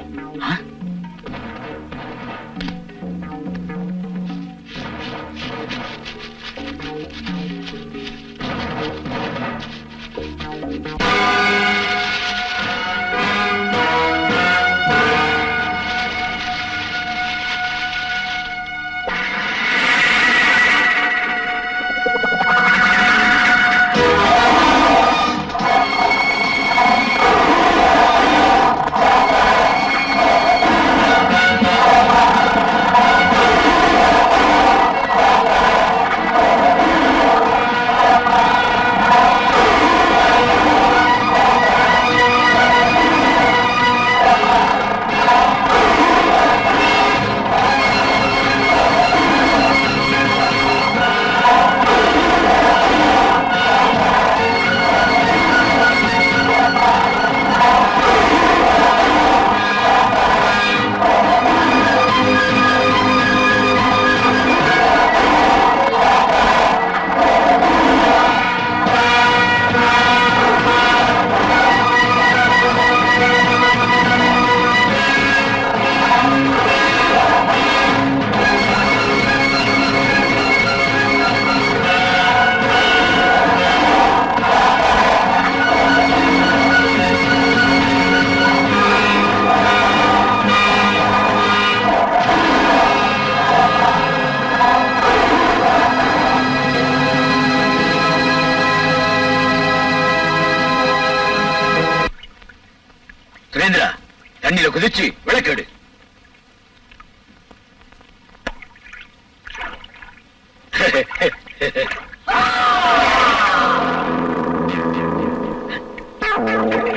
தண்ணியில குதிச்சு விளக்கெடு.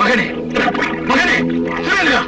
மகனே மகனே சுரேந்திரா,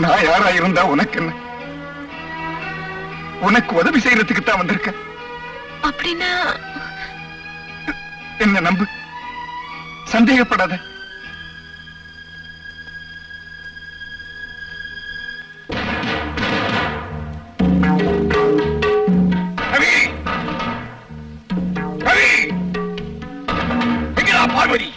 நான் யாரா இருந்தா உனக்கு என்ன? உனக்கு உதவி செய்யறதுக்கு தான் வந்திருக்கேன். அப்படின்னா என்ன நம்பு, சந்தேகப்படாத. ரவி, ரவி, எங்கடா பார்வதி?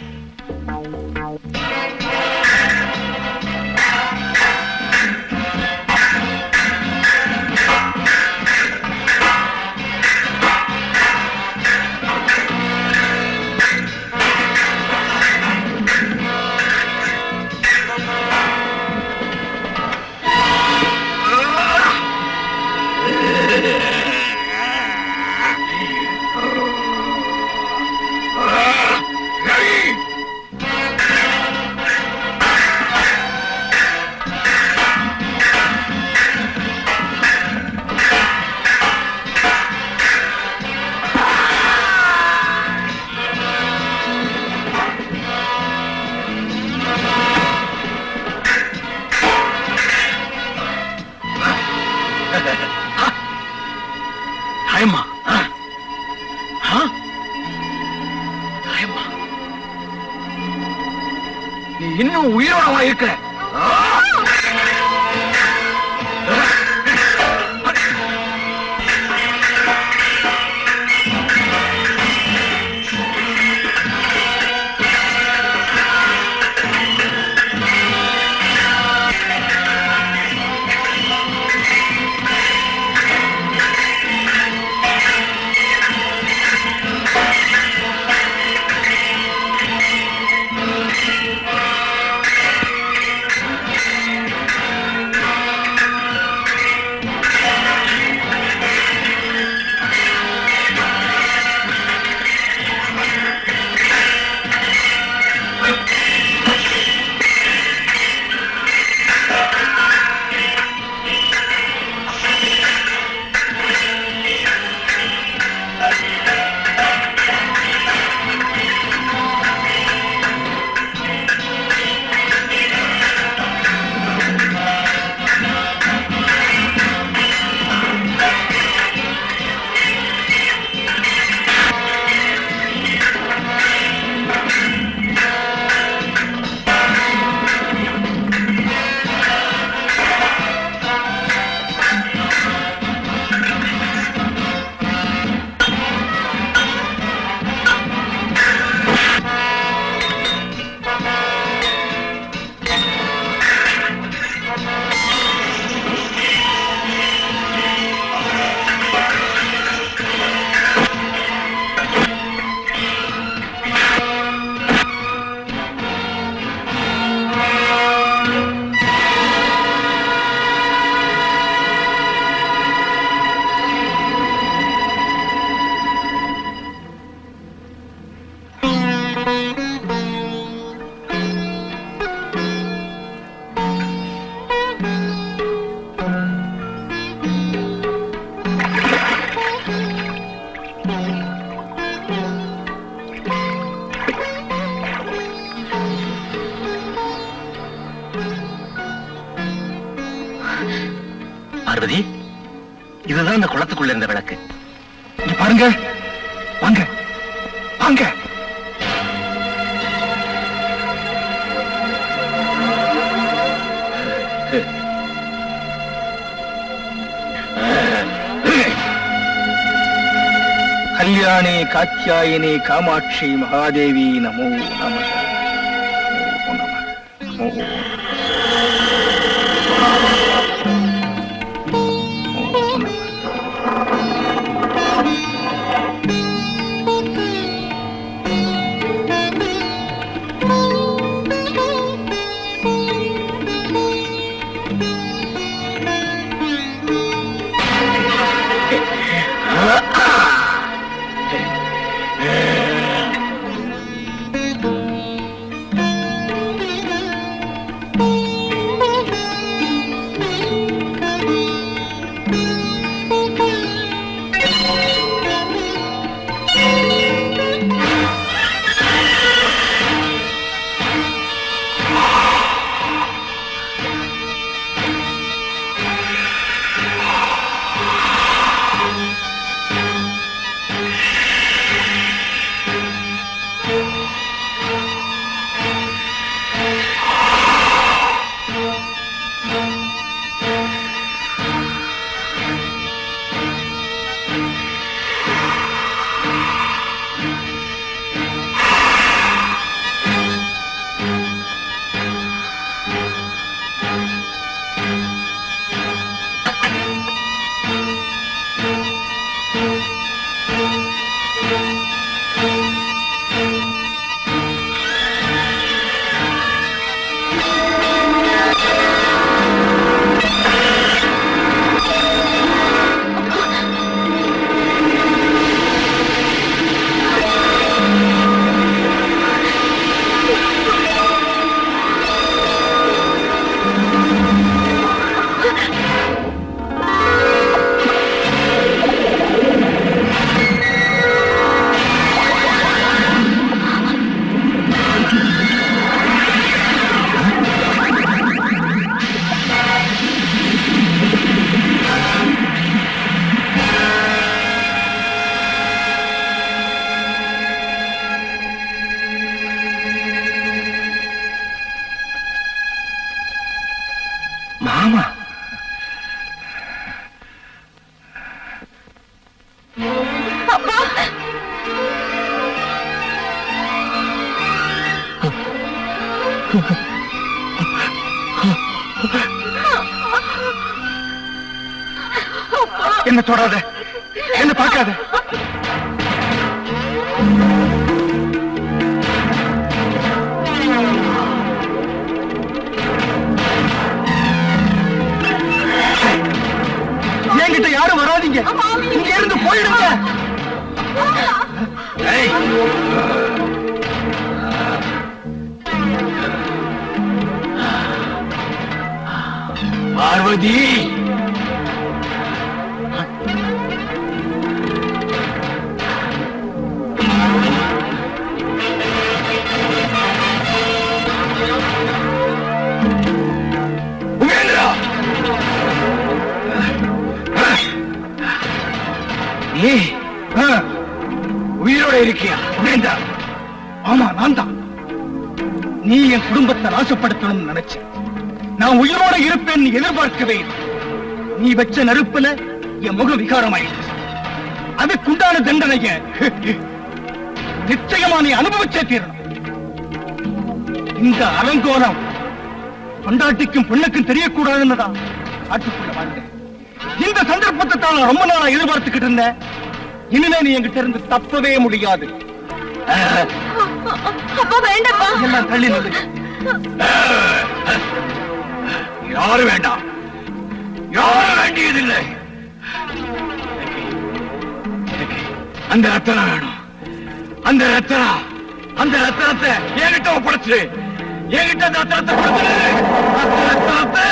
நீ இன்னும் உயிரோடவா இருக்க? இதுதான் அந்த குளத்துக்குள்ள இருந்த விளக்கு. இங்க பாருங்க, வாங்க வாங்க. கல்யாணி காத்யாயினி காமாட்சி மகாதேவி நமோ நமः. நமோ நமः. என்ன தொடாத, என்ன பார்க்காத. என்கிட்ட யாரும் வராதீங்க, இங்க இருந்து போயிடுங்க. பார்வதி, உயிரோட இருக்கியா? ஆமா, நான் தான். நீ என் குடும்பத்தை நாசப்படுத்தணும்னு நினைச்ச. நான் உயிரோட இருப்பேன் எதிர்பார்க்கவே இல்லை. நீ வச்ச நெருப்புல என் முக விகாரமாயிடுச்சு. அதுக்குண்டான தண்டனைய நிச்சயமா நீ அனுபவிச்சே தீரணும். இந்த அலங்கோலம் கொண்டாட்டிக்கும் பொண்ணுக்கும் தெரியக்கூடாதுன்னு தான் காட்டுக்குள்ள வாழ்ந்தேன். இந்த சந்தர்ப்பத்தை தான் நான் ரொம்ப நாளா எதிர்பார்த்துக்கிட்டு இருந்தேன். இனிமே நீ என்கிட்ட இருந்து தப்பவே முடியாது. எல்லாம் தள்ளி நில்லு. யாரும் வேண்டாம், யாரும் வேண்டியதில்லை. அந்த ரத்தனம் வேணும். அந்த ரத்தனத்தை என்கிட்ட ஒப்படைச்சு, என்கிட்ட அந்த ரத்தனத்தை கொடுத்துரு. ரத்தனத்தை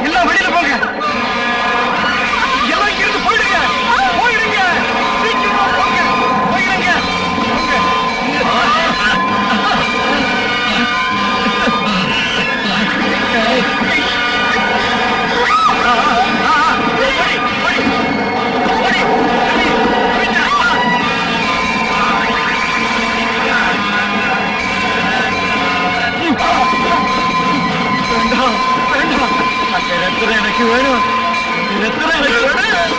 எல்லாம் வெளியில போங்க. எல்லாம் இருந்து போயிடுங்க, போயிடுங்க, சீக்கிரமா போங்க, போயிடுங்க. எனக்கு வேணும். ரத்தனம் எனக்கு வேணும்.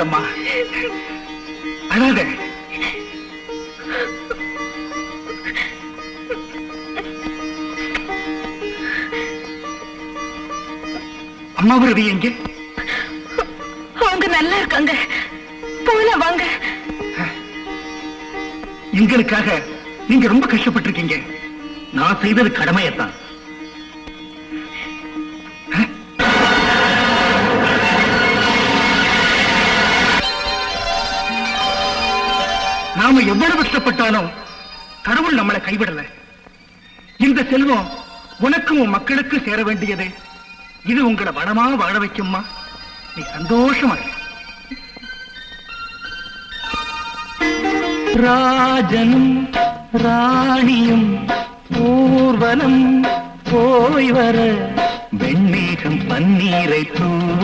அழாதம்மா, அழாத. அம்மா ரவி எங்க? அவங்க நல்லா இருக்காங்க. போலாம் வாங்க. எங்களுக்காக நீங்க ரொம்ப கஷ்டப்பட்டிருக்கீங்க. நான் செய்தது கடமையத்தான். நாம எவ்வளவு கஷ்டப்பட்டாலும் கடவுள் நம்மளை கைவிடல. இந்த செல்வம் உனக்கும் உன் மக்களுக்கு சேர வேண்டியது. இது உங்களை வளமா வாழ வைக்கும்மா. நீ சந்தோஷமா இரு. ராஜனும் ராணியும் ஊர்வலம் போய் வர வெண்ணீகம் பன்னீரை தூவ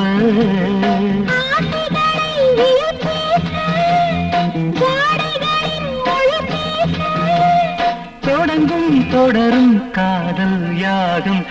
தொடங்கும் தொடரும் காதல் யாகம்